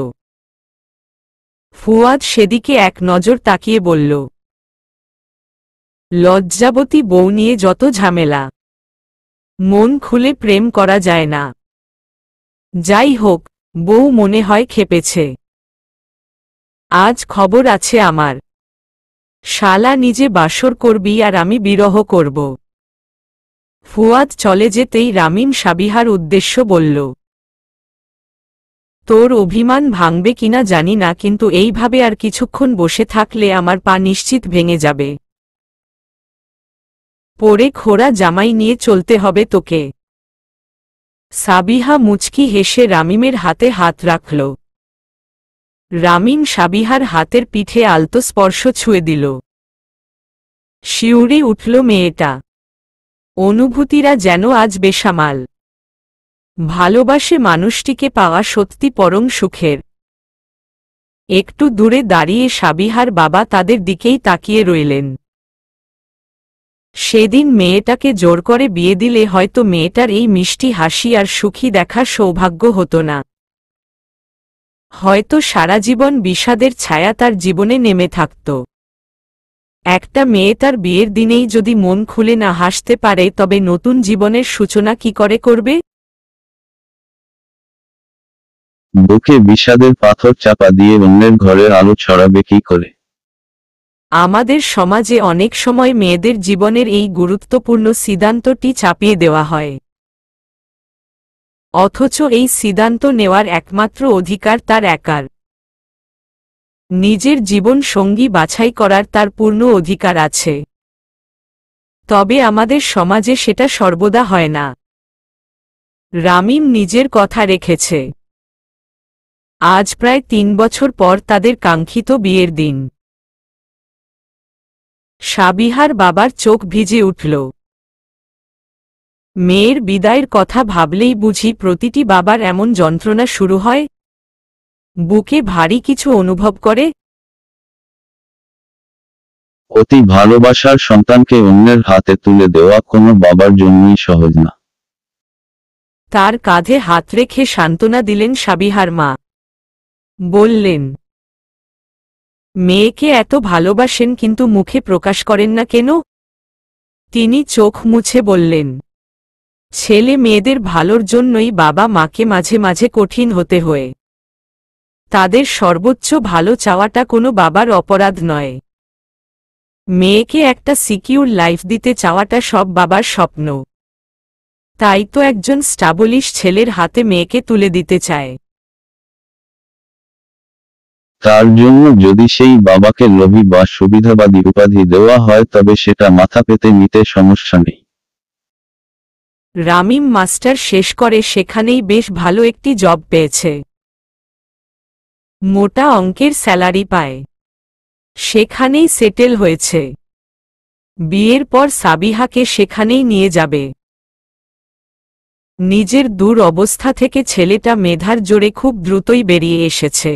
ফুয়াদ সেদিকে এক নজর তাকিয়ে বলল, লজ্জাবতী বউ নিয়ে যত ঝামেলা। মন খুলে প্রেম করা যায় না। যাই হোক, বউ মনে হয় খেপেছে। আজ খবর আছে আমার। শালা নিজে বাসর করবি আর আমি বিরহ করব। ফুয়াদ চলে যেতেই রামিম সাবিহার উদ্দেশ্য বলল, তোর অভিমান ভাঙবে কিনা জানি না, কিন্তু এইভাবে আর কিছুক্ষণ বসে থাকলে আমার পা নিশ্চিত ভেঙে যাবে। পরে খোড়া জামাই নিয়ে চলতে হবে তোকে। সাবিহা মুচকি হেসে রামিমের হাতে হাত রাখল। রামিম সাবিহার হাতের পিঠে আলতো স্পর্শ ছুঁয়ে দিল। শিউরে উঠল মেয়েটা। অনুভূতিরা যেন আজ বেসামাল। ভালোবাসে মানুষটিকে পাওয়া সত্যি পরম সুখের। একটু দূরে দাঁড়িয়ে সাবিহার বাবা তাদের দিকেই তাকিয়ে রইলেন। সেদিন মেয়েটাকে জোর করে বিয়ে দিলে হয়তো মেয়েটার এই মিষ্টি হাসি আর সুখী দেখার সৌভাগ্য হতো না। হয়তো সারা জীবন বিষাদের ছায়া তার জীবনে নেমে থাকত। একটা মেয়ে তার বিয়ের দিনেই যদি মন খুলে না হাসতে পারে, তবে নতুন জীবনের সূচনা কি করে করবে? বুকে বিষাদের পাথর চাপা দিয়ে অন্যের ঘরের আলো ছড়াবে কি করে? আমাদের সমাজে অনেক সময় মেয়েদের জীবনের এই গুরুত্বপূর্ণ সিদ্ধান্তটি চাপিয়ে দেওয়া হয়, অথচ এই সিদ্ধান্ত নেওয়ার একমাত্র অধিকার তার একার। নিজের জীবন সঙ্গী বাছাই করার তার পূর্ণ অধিকার আছে, তবে আমাদের সমাজে সেটা সর্বদা হয় না। রামিম নিজের কথা রেখেছে। আজ প্রায় 3 বছর পর তাদের কাঙ্ক্ষিত বিয়ের দিন। সাবিহার বাবার চোখ ভিজে উঠল। মেয়ের বিদায়ের কথা ভাবলেই বুঝি প্রতিটি বাবার এমন যন্ত্রণা শুরু হয়, বুকে ভারী কিছু অনুভব করে। অতি ভালোবাসার সন্তানকে অন্যের হাতে তুলে দেওয়া কোনো বাবার জন্যই সহজ না। তার কাঁধে হাত রেখে সান্ত্বনা দিলেন সাবিহার মা। বললেন, মেয়েকে এত ভালোবাসেন কিন্তু মুখে প্রকাশ করেন না কেন? তিনি চোখ মুছে বললেন, ছেলে মেয়েদের ভালোর জন্যই বাবা মাকে মাঝে মাঝে কঠিন হতে হয়। তাদের সর্বোচ্চ ভালো চাওয়াটা কোনো বাবার অপরাধ নয়। মেয়েকে একটা সিকিউর লাইফ দিতে চাওয়াটা সব বাবার স্বপ্ন। তাই তো একজন স্টাবলিশ ছেলের হাতে মেয়েকে তুলে দিতে চায়। তার জন্য যদি সেই বাবাকে লোভী বা সুবিধাবাদী উপাধি দেওয়া হয় তবে সেটা মাথা পেতে নিতে সমস্যা নেই। রামিম মাস্টার শেষ করে সেখানেই বেশ ভালো একটি জব পেয়েছে। মোটা অঙ্কের স্যালারি পায়। সেখানেই সেটেল হয়েছে। বিয়ের পর সাবিহাকে সেখানেই নিয়ে যাবে। নিজের দূর অবস্থা থেকে ছেলেটা মেধার জোরে খুব দ্রুতই বেরিয়ে এসেছে।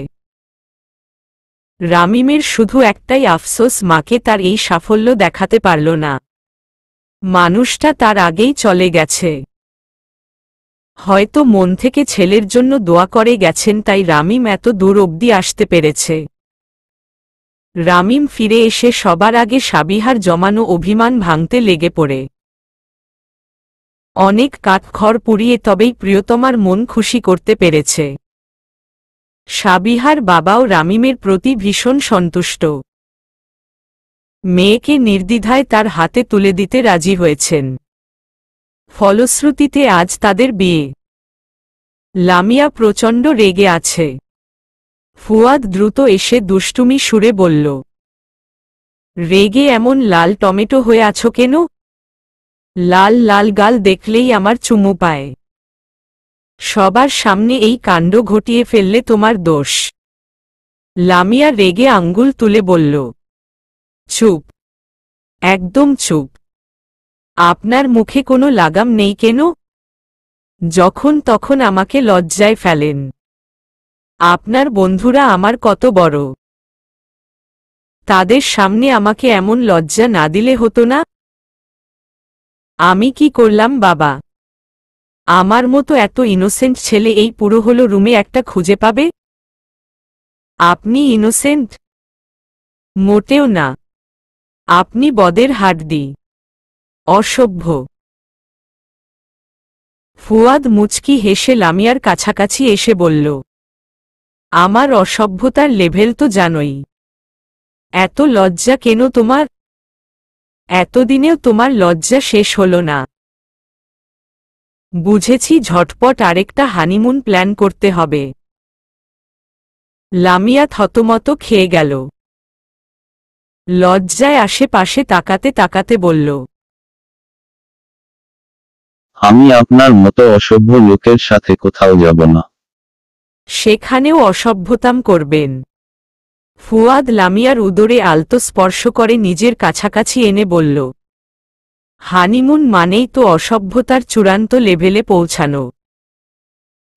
রামিমের শুধু একটাই আফসোস, মাকে তার এই সাফল্য দেখাতে পারল না। মানুষটা তার আগেই চলে গেছে। হয়তো মন থেকে ছেলের জন্য দোয়া করে গেছেন, তাই রামিম এত দূর অবধি আসতে পেরেছে। রামিম ফিরে এসে সবার আগে সাবিহার জমানো অভিমান ভাঙতে লেগে পড়ে। অনেক কাঠখড় পুড়িয়ে তবেই প্রিয়তমার মন খুশি করতে পেরেছে। সাবিহার বাবাও রামিমের প্রতি ভীষণ সন্তুষ্ট। মেয়েকে নির্দ্বিধায় তার হাতে তুলে দিতে রাজি হয়েছেন। ফলশ্রুতিতে আজ তাদের বিয়ে। লামিয়া প্রচণ্ড রেগে আছে। ফুয়াদ দ্রুত এসে দুষ্টুমি সুরে বলল, রেগে এমন লাল টমেটো হয়ে আছো কেন? লাল লাল গাল দেখলেই আমার চুমু পায়। সবার সামনে এই কাণ্ড ঘটিয়ে ফেললে তোমার দোষ। লামিয়া রেগে আঙ্গুল তুলে বলল, চুপ, একদম চুপ। আপনার মুখে কোনো লাগাম নেই কেন? যখন তখন আমাকে লজ্জায় ফেলেন। আপনার বন্ধুরা আমার কত বড়, তাদের সামনে আমাকে এমন লজ্জা না দিলে হতো না? আমি কি করলাম বাবা? আমার মতো এত ইনোসেন্ট ছেলে এই পুরো হলো রুমে একটা খুঁজে পাবে? আপনি ইনোসেন্ট? মোটেও না। আপনি বদের হাড্ডি, অসভ্য। ফুয়াদ মুচকি হেসে লামিয়ার কাছাকাছি এসে বলল, আমার অসভ্যতার লেভেল তো জানোই। এত লজ্জা কেন তোমার? এতদিনেও তোমার লজ্জা শেষ হলো না? বুঝেছি, ঝটপট আরেকটা হানিমুন প্ল্যান করতে হবে। লামিয়া থতমত খেয়ে গেল। লজ্জায় আশেপাশে তাকাতে তাকাতে বলল, আমি আপনার মতো অসভ্য লোকের সাথে কোথাও যাব না। সেখানেও অসভ্যতাম করবেন? ফুয়াদ লামিয়ার উদরে আলতো স্পর্শ করে নিজের কাছাকাছি এনে বলল, হানিমুন মানেই তো অসভ্যতার চূড়ান্ত লেভেলে পৌঁছানো।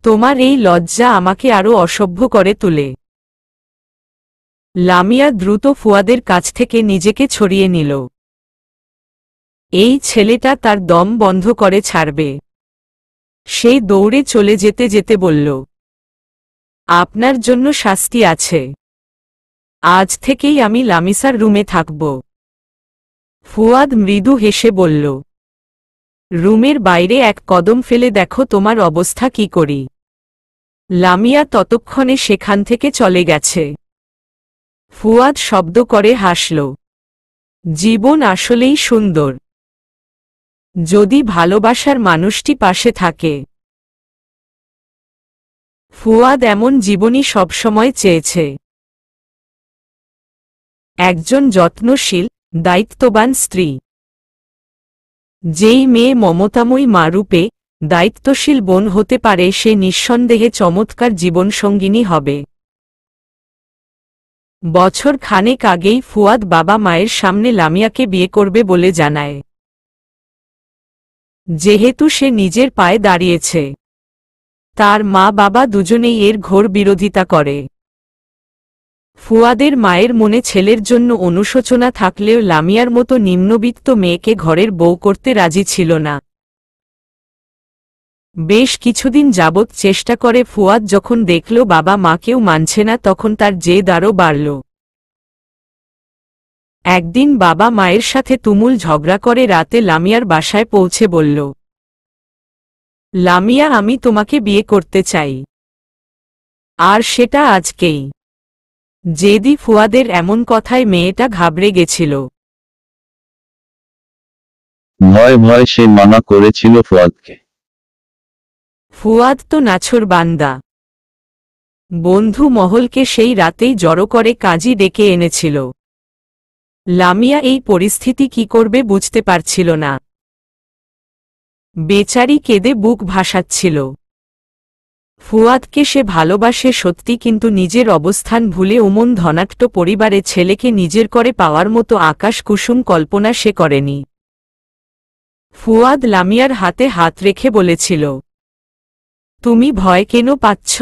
তোমার এই লজ্জা আমাকে আরও অসভ্য করে তোলে। লামিয়া দ্রুত ফুয়াদের কাছ থেকে নিজেকে ছড়িয়ে নিল। এই ছেলেটা তার দম বন্ধ করে ছাড়বে। সে দৌড়ে চলে যেতে যেতে বলল, আপনার জন্য শাস্তি আছে। আজ থেকেই আমি লামিসার রুমে থাকব। ফুয়াদ মৃদু হেসে বলল, রুমের বাইরে এক কদম ফেলে দেখো তোমার অবস্থা কি করি। লামিয়া ততক্ষণে সেখান থেকে চলে গেছে। ফুয়াদ শব্দ করে হাসল। জীবন আসলেই সুন্দর, যদি ভালোবাসার মানুষটি পাশে থাকে। ফুয়াদ এমন জীবনই সবসময় চেয়েছে। একজন যত্নশীল, দায়িত্ববান স্ত্রী। যেই মেয়ে মমতাময়ী মা রূপে দায়িত্বশীল বোন হতে পারে, সে নিঃসন্দেহে চমৎকার জীবনসঙ্গিনী হবে। বছর খানেক আগেই ফুয়াদ বাবা মায়ের সামনে লামিয়াকে বিয়ে করবে বলে জানায়। যেহেতু সে নিজের পায়ে দাঁড়িয়েছে, তার মা বাবা দুজনেই এর ঘোর বিরোধিতা করে। ফুয়াদের মায়ের মনে ছেলের জন্য অনুশোচনা থাকলেও লামিয়ার মতো নিম্নবিত্ত মেয়েকে ঘরের বউ করতে রাজি ছিল না। বেশ কিছুদিন যাবৎ চেষ্টা করে ফুয়াদ যখন দেখল বাবা মাকেও মানছে না, তখন তার জেদ আরও বাড়ল। একদিন বাবা মায়ের সাথে তুমুল ঝগড়া করে রাতে লামিয়ার বাসায় পৌঁছে বলল, লামিয়া, আমি তোমাকে বিয়ে করতে চাই, আর সেটা আজকেই। জেদি ফুয়াদের এমন কথায় মেয়েটা ঘাবড়ে গেছিল। ভয় ভয় সে মানা করেছিল ফুয়াদকে। ফুয়াদ তো নাছোড় বান্দা। বন্ধু মহলকে সেই রাতেই জড়ো করে কাজী ডেকে এনেছিল। লামিয়া এই পরিস্থিতি কি করবে বুঝতে পারছিল না। বেচারি কেঁদে বুক ভাসাচ্ছিল। ফুয়াদকে সে ভালোবাসে সত্যি, কিন্তু নিজের অবস্থান ভুলে ওমন ধনাঢ্য পরিবারে ছেলেকে নিজের করে পাওয়ার মতো আকাশ কুসুম কল্পনা সে করেনি। ফুয়াদ লামিয়ার হাতে হাত রেখে বলেছিল, তুমি ভয় কেন পাচ্ছ?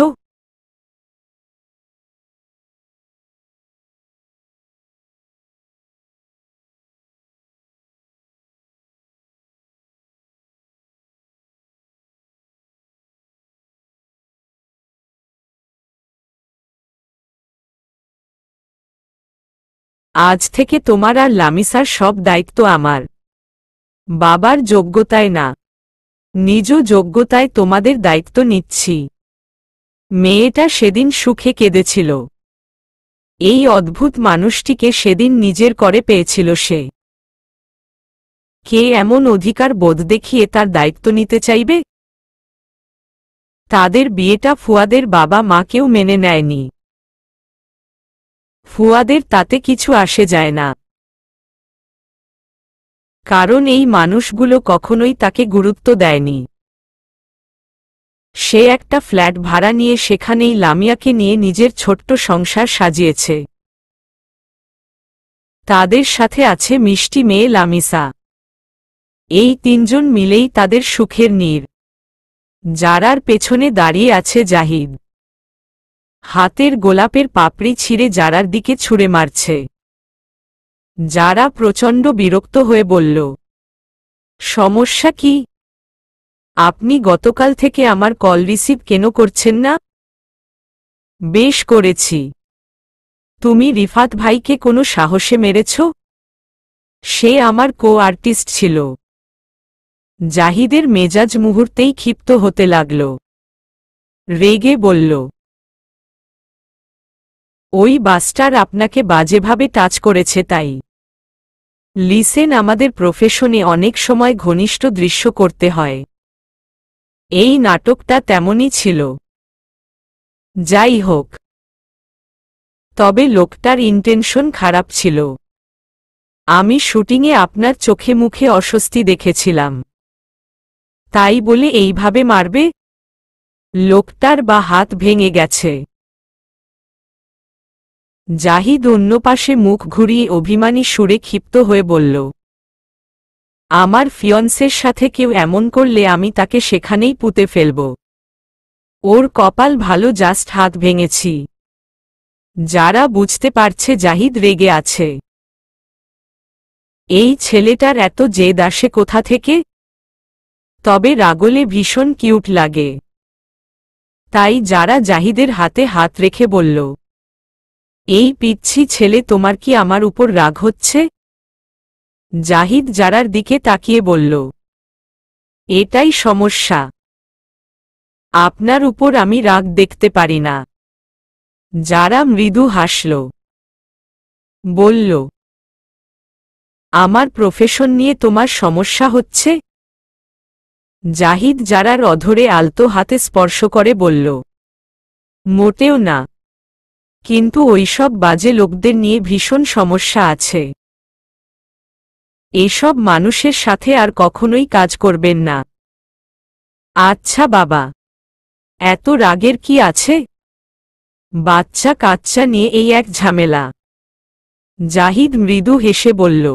আজ থেকে তোমার আর লামিসার সব দায়িত্ব আমার। বাবার যোগ্যতায় না, নিজ যোগ্যতায় তোমাদের দায়িত্ব নিচ্ছি। মেয়েটা সেদিন সুখে কেঁদেছিল। এই অদ্ভুত মানুষটিকে সেদিন নিজের করে পেয়েছিল সে। কে এমন অধিকার বোধ দেখিয়ে তার দায়িত্ব নিতে চাইবে? তাদের বিয়েটা ফুয়াদের বাবা মা কেউ মেনে নেয়নি। ফুয়াদের তাতে কিছু আসে যায় না, কারণ এই মানুষগুলো কখনোই তাকে গুরুত্ব দেয়নি। সে একটা ফ্ল্যাট ভাড়া নিয়ে সেখানেই লামিয়াকে নিয়ে নিজের ছোট্ট সংসার সাজিয়েছে। তাদের সাথে আছে মিষ্টি মেয়ে লামিসা। এই তিনজন মিলেই তাদের সুখের নীড়। যারার পেছনে দাঁড়িয়ে আছে জাহিদ, হাতের গোলাপের পাপড়ি ছিঁড়ে যারার দিকে ছুঁড়ে মারছে। যারা প্রচণ্ড বিরক্ত হয়ে বলল, সমস্যা কি? আপনি গতকাল থেকে আমার কল রিসিভ কেন করছেন না? বেশ করেছি। তুমি রিফাত ভাইকে কোনো সাহসে মেরেছ? সে আমার কো আর্টিস্ট ছিল। জাহিদের মেজাজ মুহূর্তেই ক্ষিপ্ত হতে লাগল। রেগে বলল, ওই বাস্টার আপনাকে বাজেভাবে টাচ করেছে তাই। লিসেন, আমাদের প্রফেশনে অনেক সময় ঘনিষ্ঠ দৃশ্য করতে হয়। এই নাটকটা তেমনই ছিল। যাই হোক, তবে লোকটার ইন্টেনশন খারাপ ছিল। আমি শুটিংয়ে আপনার চোখে মুখে অস্বস্তি দেখেছিলাম, তাই বলে এইভাবে মারবে? লোকটার বা হাত ভেঙে গেছে। জাহিদ অন্য পাশে মুখ ঘুরিয়ে অভিমানী সুরে ক্ষিপ্ত হয়ে বলল, আমার ফিয়ন্সের সাথে কেউ এমন করলে আমি তাকে সেখানেই পুঁতে ফেলব। ওর কপাল ভালো, জাস্ট হাত ভেঙেছি। যারা বুঝতে পারছে জাহিদ রেগে আছে। এই ছেলেটার এত জেদ আসে কোথা থেকে? তবে রাগলে ভীষণ কিউট লাগে। তাই যারা জাহিদের হাতে হাত রেখে বলল, এই পিচ্ছি ছেলে, তোমার কি আমার উপর রাগ হচ্ছে? জাহিদ যারার দিকে তাকিয়ে বলল, এটাই সমস্যা। আপনার উপর আমি রাগ দেখতে পারি না। যারা মৃদু হাসল, বলল, আমার প্রফেশন নিয়ে তোমার সমস্যা হচ্ছে? জাহিদ যারার অধরে আলতো হাতে স্পর্শ করে বলল, মোটেও না, কিন্তু ওইসব বাজে লোকদের নিয়ে ভীষণ সমস্যা আছে। এসব মানুষের সাথে আর কখনোই কাজ করবেন না। আচ্ছা বাবা, এত রাগের কি আছে? বাচ্চা কাচ্চা নিয়ে এই এক ঝামেলা। জাহিদ মৃদু হেসে বলল,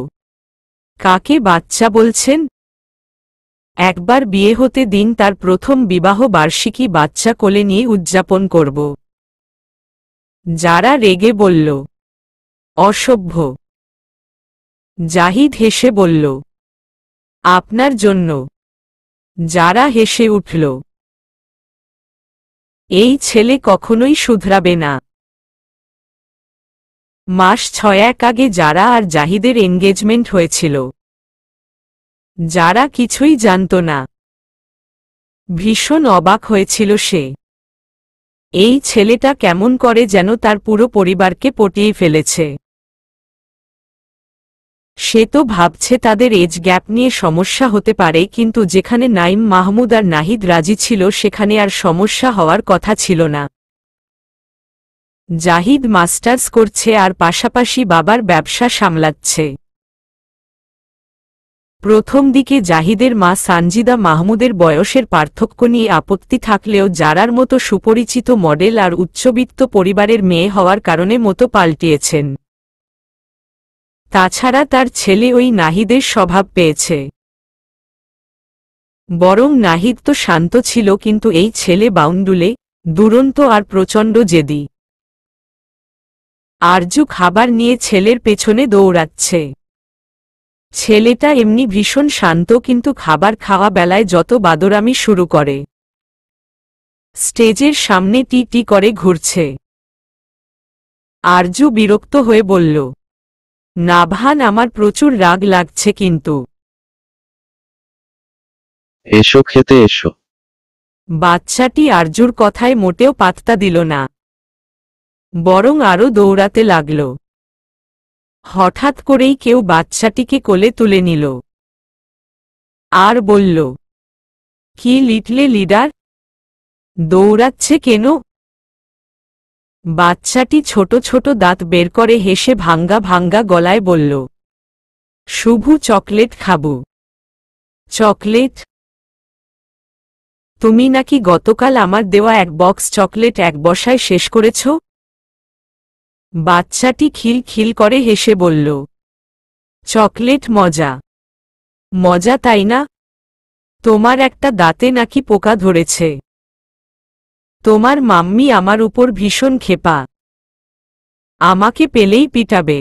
কাকে বাচ্চা বলছেন? একবার বিয়ে হতে দিন, তার প্রথম বিবাহ বার্ষিকী বাচ্চা কোলে নিয়ে উদযাপন করব। যারা রেগে বলল, অসভ্য। জাহিদ হেসে বলল, আপনার জন্য। যারা হেসে উঠল, এই ছেলে কখনোই শুধরাবে না। মাস 6 আগে যারা আর জাহিদের এনগেজমেন্ট হয়েছিল। যারা কিছুই জানত না। ভীষণ অবাক হয়েছিল সে। এই ছেলেটা কেমন করে যেন তার পুরো পরিবারকে পটিয়ে ফেলেছে। সে তো ভাবছে তাদের এজ গ্যাপ নিয়ে সমস্যা হতে পারে, কিন্তু যেখানে নাইম মাহমুদ আর নাহিদ রাজি ছিল সেখানে আর সমস্যা হওয়ার কথা ছিল না। জাহিদ মাস্টার্স করছে আর পাশাপাশি বাবার ব্যবসা সামলাচ্ছে। প্রথম দিকে জাহিদের মা সানজিদা মাহমুদের বয়সের পার্থক্য নিয়ে আপত্তি থাকলেও যারার মতো সুপরিচিত মডেল আর উচ্চবিত্ত পরিবারের মেয়ে হওয়ার কারণে মতো পাল্টিয়েছেন। তাছাড়া তার ছেলে ওই নাহিদের স্বভাব পেয়েছে। বরং নাহিদ তো শান্ত ছিল, কিন্তু এই ছেলে বাউন্ডুলে, দুরন্ত আর প্রচণ্ড জেদি। আরজু খাবার নিয়ে ছেলের পেছনে দৌড়াচ্ছে। ছেলেটা এমনি ভীষণ শান্ত, কিন্তু খাবার খাওয়া বেলায় যত বাদরামি শুরু করে। স্টেজের সামনে টি টি করে ঘুরছে। আরজু বিরক্ত হয়ে বলল, নাভান, আমার প্রচুর রাগ লাগছে কিন্তু। এসো খেতে এসো। বাচ্চাটি আরজুর কথায় মোটেও পাত্তা দিল না, বরং আরও দৌড়াতে লাগল। হঠাৎ করেই কেউ বাচ্চাটিকে কোলে তুলে নিল আর বলল, কি লিটলে লিডার, দৌড়াচ্ছে কেন? বাচ্চাটি ছোট ছোট দাঁত বের করে হেসে ভাঙ্গা ভাঙ্গা গলায় বলল, শুভু, চকলেট খাবো। চকলেট? তুমি নাকি গতকাল আমার দেওয়া এক বক্স চকলেট এক বসায় শেষ করেছ? বাচ্চাটি খিল খিল করে হেসে বলল, চকলেট মজা। মজা তাই না? তোমার একটা দাঁতে নাকি পোকা ধরেছে। তোমার মাম্মি আমার উপর ভীষণ ক্ষেপা, আমাকে পেলেই পিটাবে।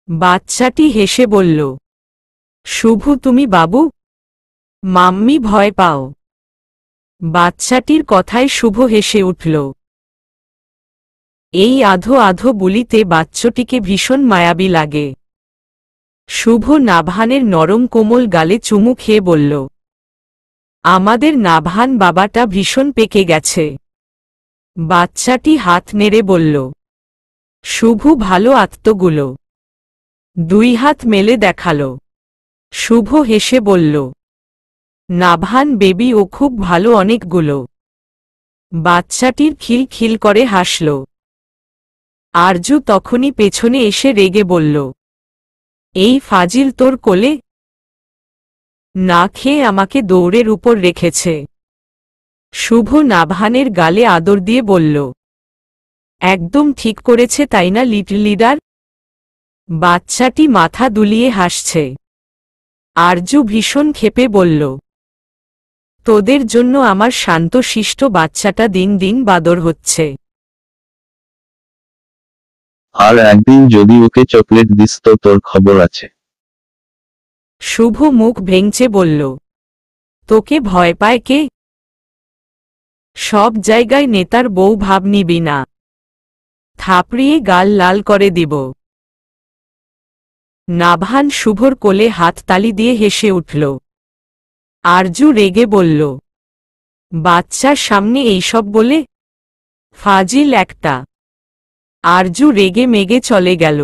বাচ্চাটি হেসে বলল, শুভু, তুমি বাবু, মাম্মি ভয় পাও। বাচ্চাটির কথায় শুভ হেসে উঠল। এই আধো আধো বুলিতে বাচ্চাটিকে ভীষণ মায়াবী লাগে। শুভ নাভানের নরম কোমল গালে চুমু খেয়ে বলল, আমাদের নাভান বাবাটা ভীষণ পেকে গেছে। বাচ্চাটি হাত নেড়ে বলল, শুভ ভালো আত্মগুলো। 2 হাত মেলে দেখাল। শুভ হেসে বলল, নাভান বেবি, ও খুব ভালো অনেকগুলো। বাচ্চাটির খিল খিল করে হাসল। আরজু তখনই পেছনে এসে রেগে বলল, এই ফাজিল তোর কোলে? না খেয়ে আমাকে দৌড়ের উপর রেখেছে। শুভ নাভানের গালে আদর দিয়ে বলল, একদম ঠিক করেছে তাই না লিটল লিডার? বাচ্চাটি মাথা দুলিয়ে হাসছে। আরজু ভীষণ ক্ষেপে বলল, তোদের জন্য আমার শান্তশিষ্ট বাচ্চাটা দিন দিন বাদর হচ্ছে। আর একদিন যদি ওকে চকলেট দিস তো তোর খবর আছে। শুভ মুখ ভেঙচে বলল, তোকে ভয় পায় কে? সব জায়গায় নেতার বউ ভাব নিবি না, থাপড়িয়ে গাল লাল করে দিব। নাভান শুভর কোলে হাততালি দিয়ে হেসে উঠল। আরজু রেগে বলল, বাচ্চার সামনে এইসব বলে? ফাজিল একটা। আরজু রেগে মেগে চলে গেল।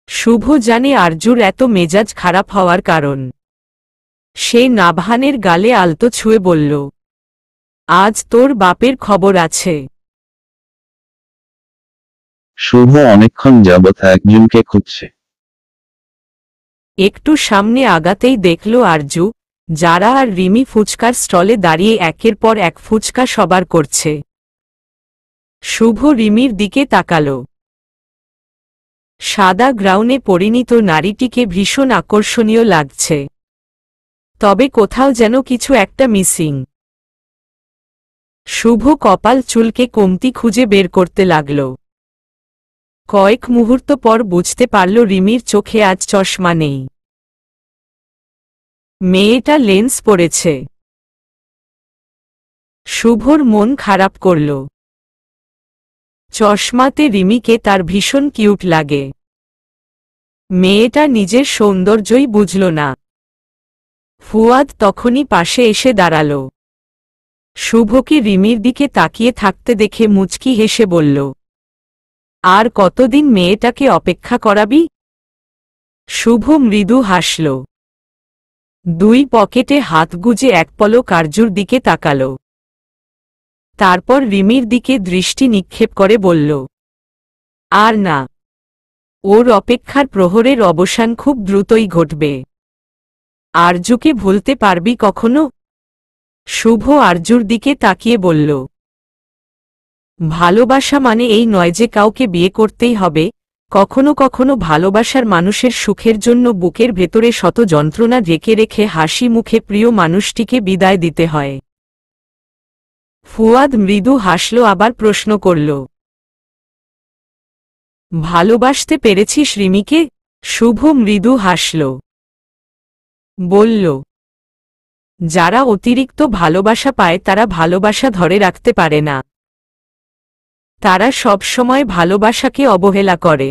শুভ জানে আরজুর এত মেজাজ খারাপ হওয়ার কারণ। সে নাভানের গালে আলতো ছুঁয়ে বলল, আজ তোর বাপের খবর আছে। শুভ অনেকক্ষণ যাবৎ একজনকে খুঁজছে। একটু সামনে আগাতেই দেখল আরজু, যারা আর রিমি ফুচকার স্টলে দাঁড়িয়ে একের পর এক ফুচকা সবার করছে। শুভ রিমির দিকে তাকাল। সাদা গ্রাউনে পরিণীত নারীটিকে ভীষণ আকর্ষণীয় লাগছে, তবে কোথাও যেন কিছু একটা মিসিং। শুভ কপাল চুলকে কমতি খুঁজে বের করতে লাগল। কয়েক মুহূর্ত পর বুঝতে পারল রিমির চোখে আজ চশমা নেই। মেয়েটা লেন্স পরেছে। শুভর মন খারাপ করল। চশমাতে রিমিকে তার ভীষণ কিউট লাগে। মেয়েটা নিজের সৌন্দর্যই বুঝল না। ফুয়াদ তখনই পাশে এসে দাঁড়াল। শুভকে রিমির দিকে তাকিয়ে থাকতে দেখে মুচকি হেসে বলল, আর কতদিন মেয়েটাকে অপেক্ষা করাবি? শুভ মৃদু হাসল। দুই পকেটে হাত গুজে এক পলক আরজুর দিকে তাকাল। তারপর রিমির দিকে দৃষ্টি নিক্ষেপ করে বলল, আর না, ওর অপেক্ষার প্রহরের অবসান খুব দ্রুতই ঘটবে। আরজুকে ভুলতে পারবি কখনো? শুভ আরজুর দিকে তাকিয়ে বলল, ভালোবাসা মানে এই নয় যে কাউকে বিয়ে করতেই হবে। কখনো কখনো ভালোবাসার মানুষের সুখের জন্য বুকের ভেতরে শত যন্ত্রণা রেখে রেখে হাসি মুখে প্রিয় মানুষটিকে বিদায় দিতে হয়। ফুয়াদ মৃদু হাসল, আবার প্রশ্ন করল, ভালোবাসতে পেরেছিস রিমিকে? শুভ মৃদু হাসল। বলল, যারা অতিরিক্ত ভালোবাসা পায় তারা ভালোবাসা ধরে রাখতে পারে না। তারা সব সময় ভালোবাসাকে অবহেলা করে।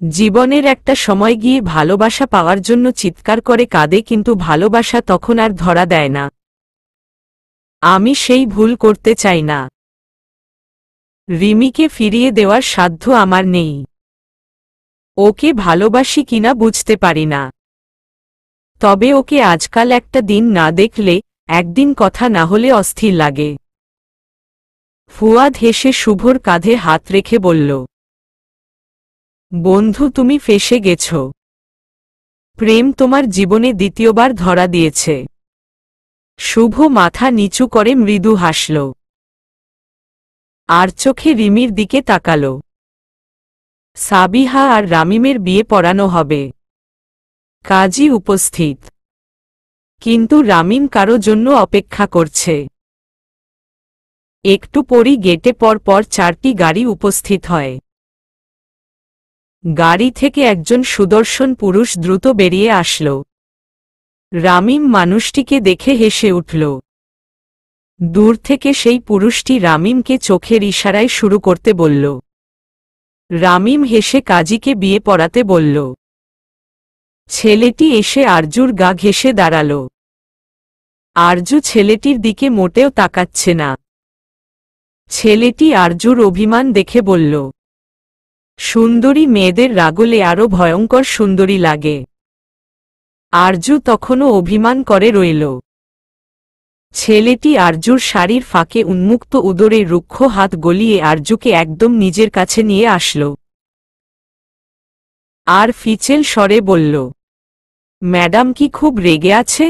জীবনের একটা সময় গিয়ে ভালোবাসা পাওয়ার জন্য চিৎকার করে কাঁদে, কিন্তু ভালোবাসা তখন আর ধরা দেয় না। আমি সেই ভুল করতে চাই না। রিমিকে ফিরিয়ে দেওয়ার সাধ্য আমার নেই। ওকে ভালোবাসি কিনা বুঝতে পারি না, তবে ওকে আজকাল একটা দিন না দেখলে, একদিন কথা না হলে অস্থির লাগে। ফুয়াদ হেসে শুভর কাঁধে হাত রেখে বলল, বন্ধু তুমি ফেঁসে গেছ। প্রেম তোমার জীবনে দ্বিতীয়বার ধরা দিয়েছে। শুভ মাথা নিচু করে মৃদু হাসল। আর চোখে রিমির দিকে তাকাল। সাবিহা আর রামিমের বিয়ে পড়ানো হবে। কাজী উপস্থিত, কিন্তু রামিম কারো জন্য অপেক্ষা করছে। একটু পরই গেটে পর চারটি গাড়ি উপস্থিত হয়। গাড়ি থেকে একজন সুদর্শন পুরুষ দ্রুত বেরিয়ে আসল। রামিম মানুষটিকে দেখে হেসে উঠল। দূর থেকে সেই পুরুষটি রামিমকে চোখের ইশারায় শুরু করতে বলল। রামিম হেসে কাজীকে বিয়ে পড়াতে বলল। ছেলেটি এসে আরজুর গা ঘেঁষে দাঁড়াল। আরজু ছেলেটির দিকে মোটেও তাকাচ্ছে না। ছেলেটি আরজুর অভিমান দেখে বলল, সুন্দরী মেয়েদের রাগলে আরো ভয়ঙ্কর সুন্দরী লাগে। আরজু তখনও অভিমান করে রইল। ছেলেটি আরজুর শাড়ির ফাঁকে উন্মুক্ত উদরে রুক্ষ হাত গলিয়ে আরজুকে একদম নিজের কাছে নিয়ে আসল। আর ফিচেল স্বরে বলল, ম্যাডাম কি খুব রেগে আছে?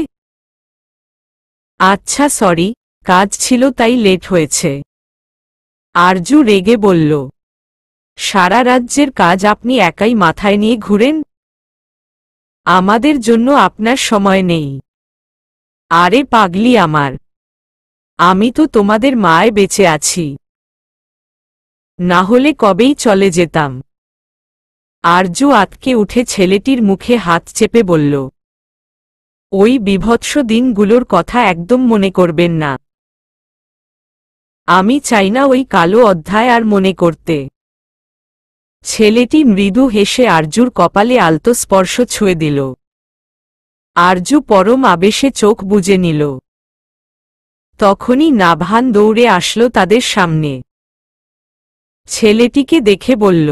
আচ্ছা সরি, কাজ ছিল তাই লেট হয়েছে। আরজু রেগে বলল, সারা রাজ্যের কাজ আপনি একাই মাথায় নিয়ে ঘুরেন? আমাদের জন্য আপনার সময় নেই। আরে পাগলি আমার, আমি তো তোমাদের মায় বেঁচে আছি, না হলে কবেই চলে যেতাম। আরজু আঁতকে উঠে ছেলেটির মুখে হাত চেপে বলল, ওই বীভৎস দিনগুলোর কথা একদম মনে করবেন না। আমি চাই না ওই কালো অধ্যায় আর মনে করতে। ছেলেটি মৃদু হেসে আরজুর কপালে আলতো স্পর্শ ছুঁয়ে দিল। আরজু পরম আবেশে চোখ বুজে নিল। তখনই নাভান দৌড়ে আসলো তাদের সামনে। ছেলেটিকে দেখে বলল,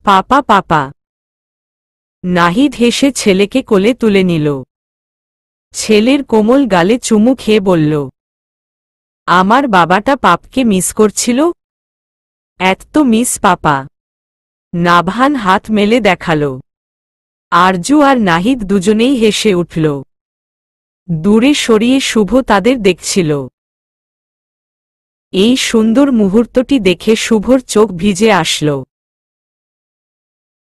পাপা পাপা। নাহিদ হেসে ছেলেকে কোলে তুলে নিল। ছেলের কোমল গালে চুমু খেয়ে বলল, আমার বাবাটা পাপকে মিস করছিল। এত মিস পাপা। নাভান হাত মেলে দেখালো। আরজু আর নাহিদ দুজনেই হেসে উঠল। দূরে সরিয়ে শুভ তাদের দেখছিল। এই সুন্দর মুহূর্তটি দেখে শুভর চোখ ভিজে আসল।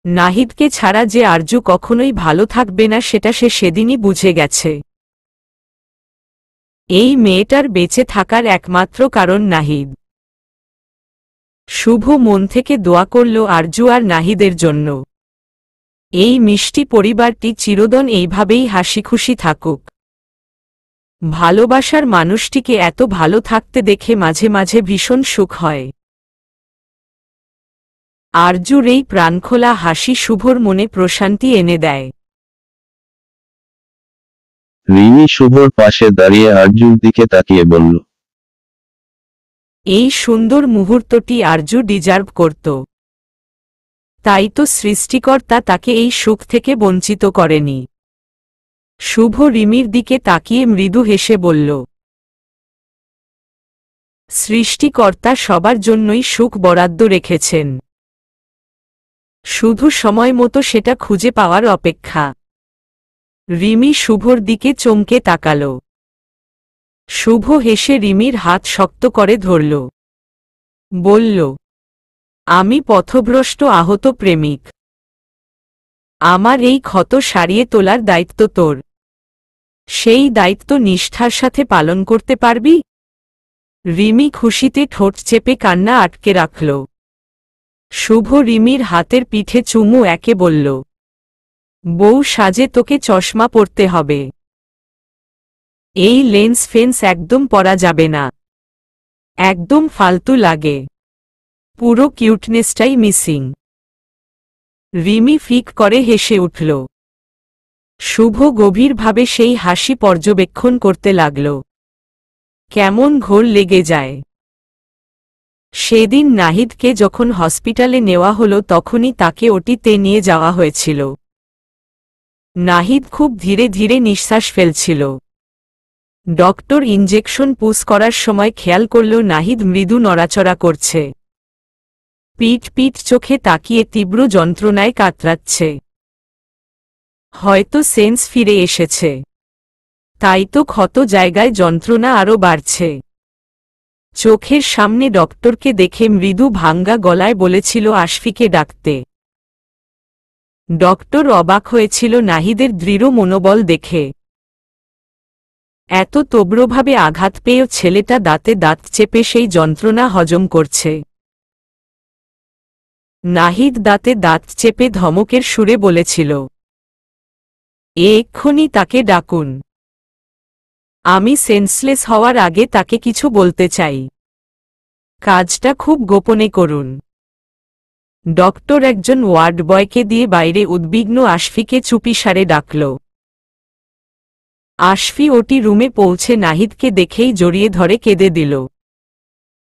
নাহিদকে ছাড়া যে আরজু কখনোই ভালো থাকবে না সেটা সে সেদিনই বুঝে গেছে। এই মেয়েটার বেঁচে থাকার একমাত্র কারণ নাহিদ। শুভ মন থেকে দোয়া করল আরজু আর নাহিদের জন্য। এই মিষ্টি পরিবারটি চিরদিন এইভাবেই হাসিখুশি থাকুক। ভালোবাসার মানুষটিকে এত ভালো থাকতে দেখে মাঝে মাঝে ভীষণ সুখ হয়। আরজুর এই প্রাণখোলা হাসি শুভর মনে প্রশান্তি এনে দেয়। রিমি শুভর পাশে দাঁড়িয়ে আরজুর দিকে তাকিয়ে বলল, এই সুন্দর মুহূর্তটি আরজু ডিজার্ভ করত। তাই তো সৃষ্টিকর্তা তাকে এই সুখ থেকে বঞ্চিত করেনি। শুভ রিমির দিকে তাকিয়ে মৃদু হেসে বলল, সৃষ্টিকর্তা সবার জন্যই সুখ বরাদ্দ রেখেছেন, শুধু সময় মতো সেটা খুঁজে পাওয়ার অপেক্ষা। রিমি শুভর দিকে চমকে তাকাল। শুভ হেসে রিমির হাত শক্ত করে ধরল। বলল, আমি পথভ্রষ্ট আহত প্রেমিক। আমার এই ক্ষত সারিয়ে তোলার দায়িত্ব তোর। সেই দায়িত্ব নিষ্ঠার সাথে পালন করতে পারবি? রিমি খুশিতে ঠোঁট চেপে কান্না আটকে রাখল। শুভ রিমির হাতের পিঠে চুমু একে বলল, বউ সাজে তোকে চশমা পরতে হবে। এই লেন্স ফেন্স একদম পরা যাবে না। একদম ফালতু লাগে। পুরো কিউটনেসটাই মিসিং। রিমি ফিক করে হেসে উঠল। শুভ গভীরভাবে সেই হাসি পর্যবেক্ষণ করতে লাগল। কেমন ঘোর লেগে যায়। সেদিন নাহিদকে যখন হসপিটালে নেওয়া হলো তখনই তাকে ওটিতে নিয়ে যাওয়া হয়েছিল। নাহিদ খুব ধীরে ধীরে নিঃশ্বাস ফেলছিল। ডক্টর ইনজেকশন পুশ করার সময় খেয়াল করল নাহিদ মৃদু নড়াচড়া করছে। পিট পিট চোখে তাকিয়ে তীব্র যন্ত্রণায় কাতরাচ্ছে। হয়তো সেন্স ফিরে এসেছে। তাই তো ক্ষত জায়গায় যন্ত্রণা আরও বাড়ছে। চোখের সামনে ডক্টরকে দেখে মৃদু ভাঙ্গা গলায় বলেছিল আশফিকে ডাকতে। ডক্টর অবাক হয়েছিল নাহিদের দৃঢ় মনোবল দেখে। এত তীব্রভাবে আঘাত পেয়েও ছেলেটা দাঁতে দাঁত চেপে সেই যন্ত্রণা হজম করছে। নাহিদ দাঁতে দাঁত চেপে ধমকের সুরে বলেছিল, এক্ষুনি তাকে ডাকুন। আমি সেন্সলেস হওয়ার আগে তাকে কিছু বলতে চাই। কাজটা খুব গোপনে করুন। ডক্টর একজন ওয়ার্ড বয়কে দিয়ে বাইরে উদ্বিগ্ন আশফিকে চুপিসারে ডাকল। আশফি ওটি রুমে পৌঁছে নাহিদকে দেখেই জড়িয়ে ধরে কেঁদে দিল।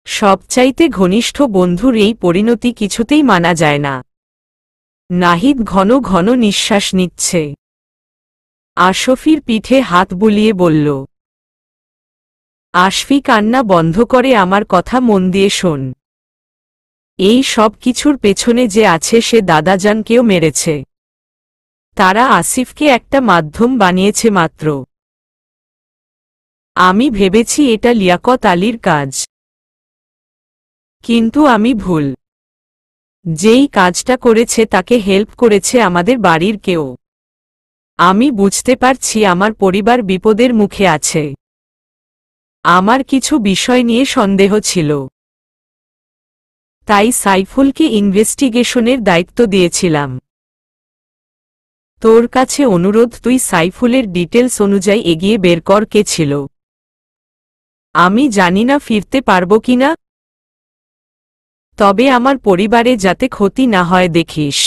সবচাইতে ঘনিষ্ঠ বন্ধুর এই পরিণতি কিছুতেই মানা যায় না। নাহিদ ঘন ঘন নিঃশ্বাস নিচ্ছে। আশফির পিঠে হাত বুলিয়ে বলল, আশফি কান্না বন্ধ করে আমার কথা মন দিয়ে শোন। এই সব কিছুর পেছনে যে আছে সে দাদাজানকেও মেরেছে। তারা আসিফকে একটা মাধ্যম বানিয়েছে মাত্র। আমি ভেবেছি এটা লিয়াকত আলীর কাজ। কিন্তু আমি ভুল। যেই কাজটা করেছে তাকে হেল্প করেছে আমাদের বাড়ির কেউ। আমি বুঝতে পারছি আমার পরিবার বিপদের মুখে আছে। আমার কিছু বিষয় নিয়ে সন্দেহ ছিল। তাই সাইফুলকে ইনভেস্টিগেশনের দায়িত্ব দিয়েছিলাম। তোর কাছে অনুরোধ, তুই সাইফুলের ডিটেলস অনুযায়ী এগিয়ে বের কর কে ছিল। আমি জানি না ফিরতে পারবো কিনা, তবে আমার পরিবারে যাতে ক্ষতি না হয় দেখিস।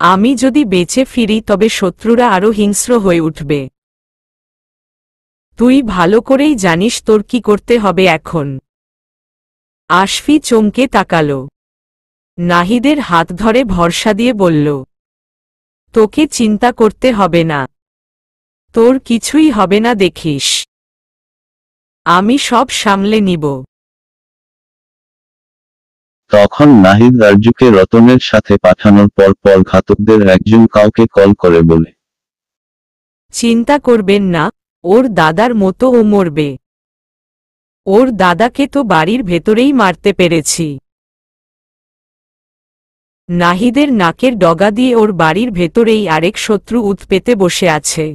আমি যদি বেঁচে ফিরি তবে শত্রুরা আরো হিংস্র হয়ে উঠবে। তুই ভালো করেই জানিস তোর কি করতে হবে এখন। আশফি চমকে তাকালো। নাহিদের হাত ধরে ভরসা দিয়ে বলল, তোকে চিন্তা করতে হবে না, তোর কিছুই হবে না দেখিস, আমি সব সামলে নিব। তখন নাহিদ আরজুকে রতনের সাথে পাঠানোর পর ঘাতকদের একজন কাউকে কল করে বলে, চিন্তা করবেন না, ওর দাদার মতো ও মরবে। ওর দাদাকে তো বাড়ির ভেতরেই মারতে পেরেছি। নাহিদের নাকের ডগা দিয়ে ওর বাড়ির ভেতরেই আরেক শত্রু উৎপেতে বসে আছে।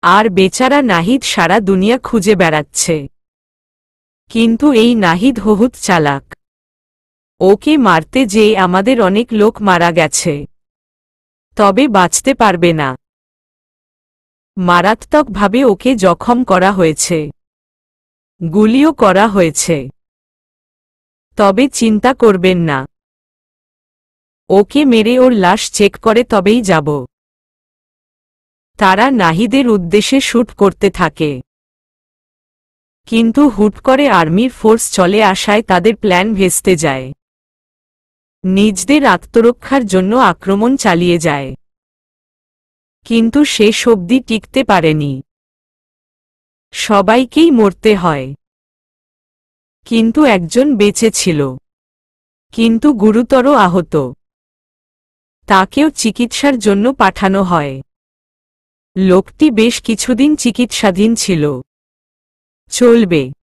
আর বেচারা নাহিদ সারা দুনিয়া খুঁজে বেড়াচ্ছে। কিন্তু এই নাহিদ বহুত চালাক। ওকে মারতে যেয়ে আমাদের অনেক লোক মারা গেছে, তবে বাঁচতে পারবে না। মারাত্মকভাবে ওকে জখম করা হয়েছে, গুলিও করা হয়েছে। তবে চিন্তা করবেন না, ওকে মেরে ওর লাশ চেক করে তবেই যাব। তারা নাহিদের উদ্দেশ্যে শ্যুট করতে থাকে, কিন্তু হুট করে আর্মির ফোর্স চলে আসায় তাদের প্ল্যান ভেস্তে যায়। নিজদের আত্মরক্ষার জন্য আক্রমণ চালিয়ে যায়, কিন্তু শেষ অবধি টিকতে পারেনি। সবাইকেই মরতে হয়, কিন্তু একজন বেঁচে ছিল, কিন্তু গুরুতর আহত। তাকেও চিকিৎসার জন্য পাঠানো হয়। লোকটি বেশ কিছুদিন চিকিৎসাধীন ছিল। চলবে।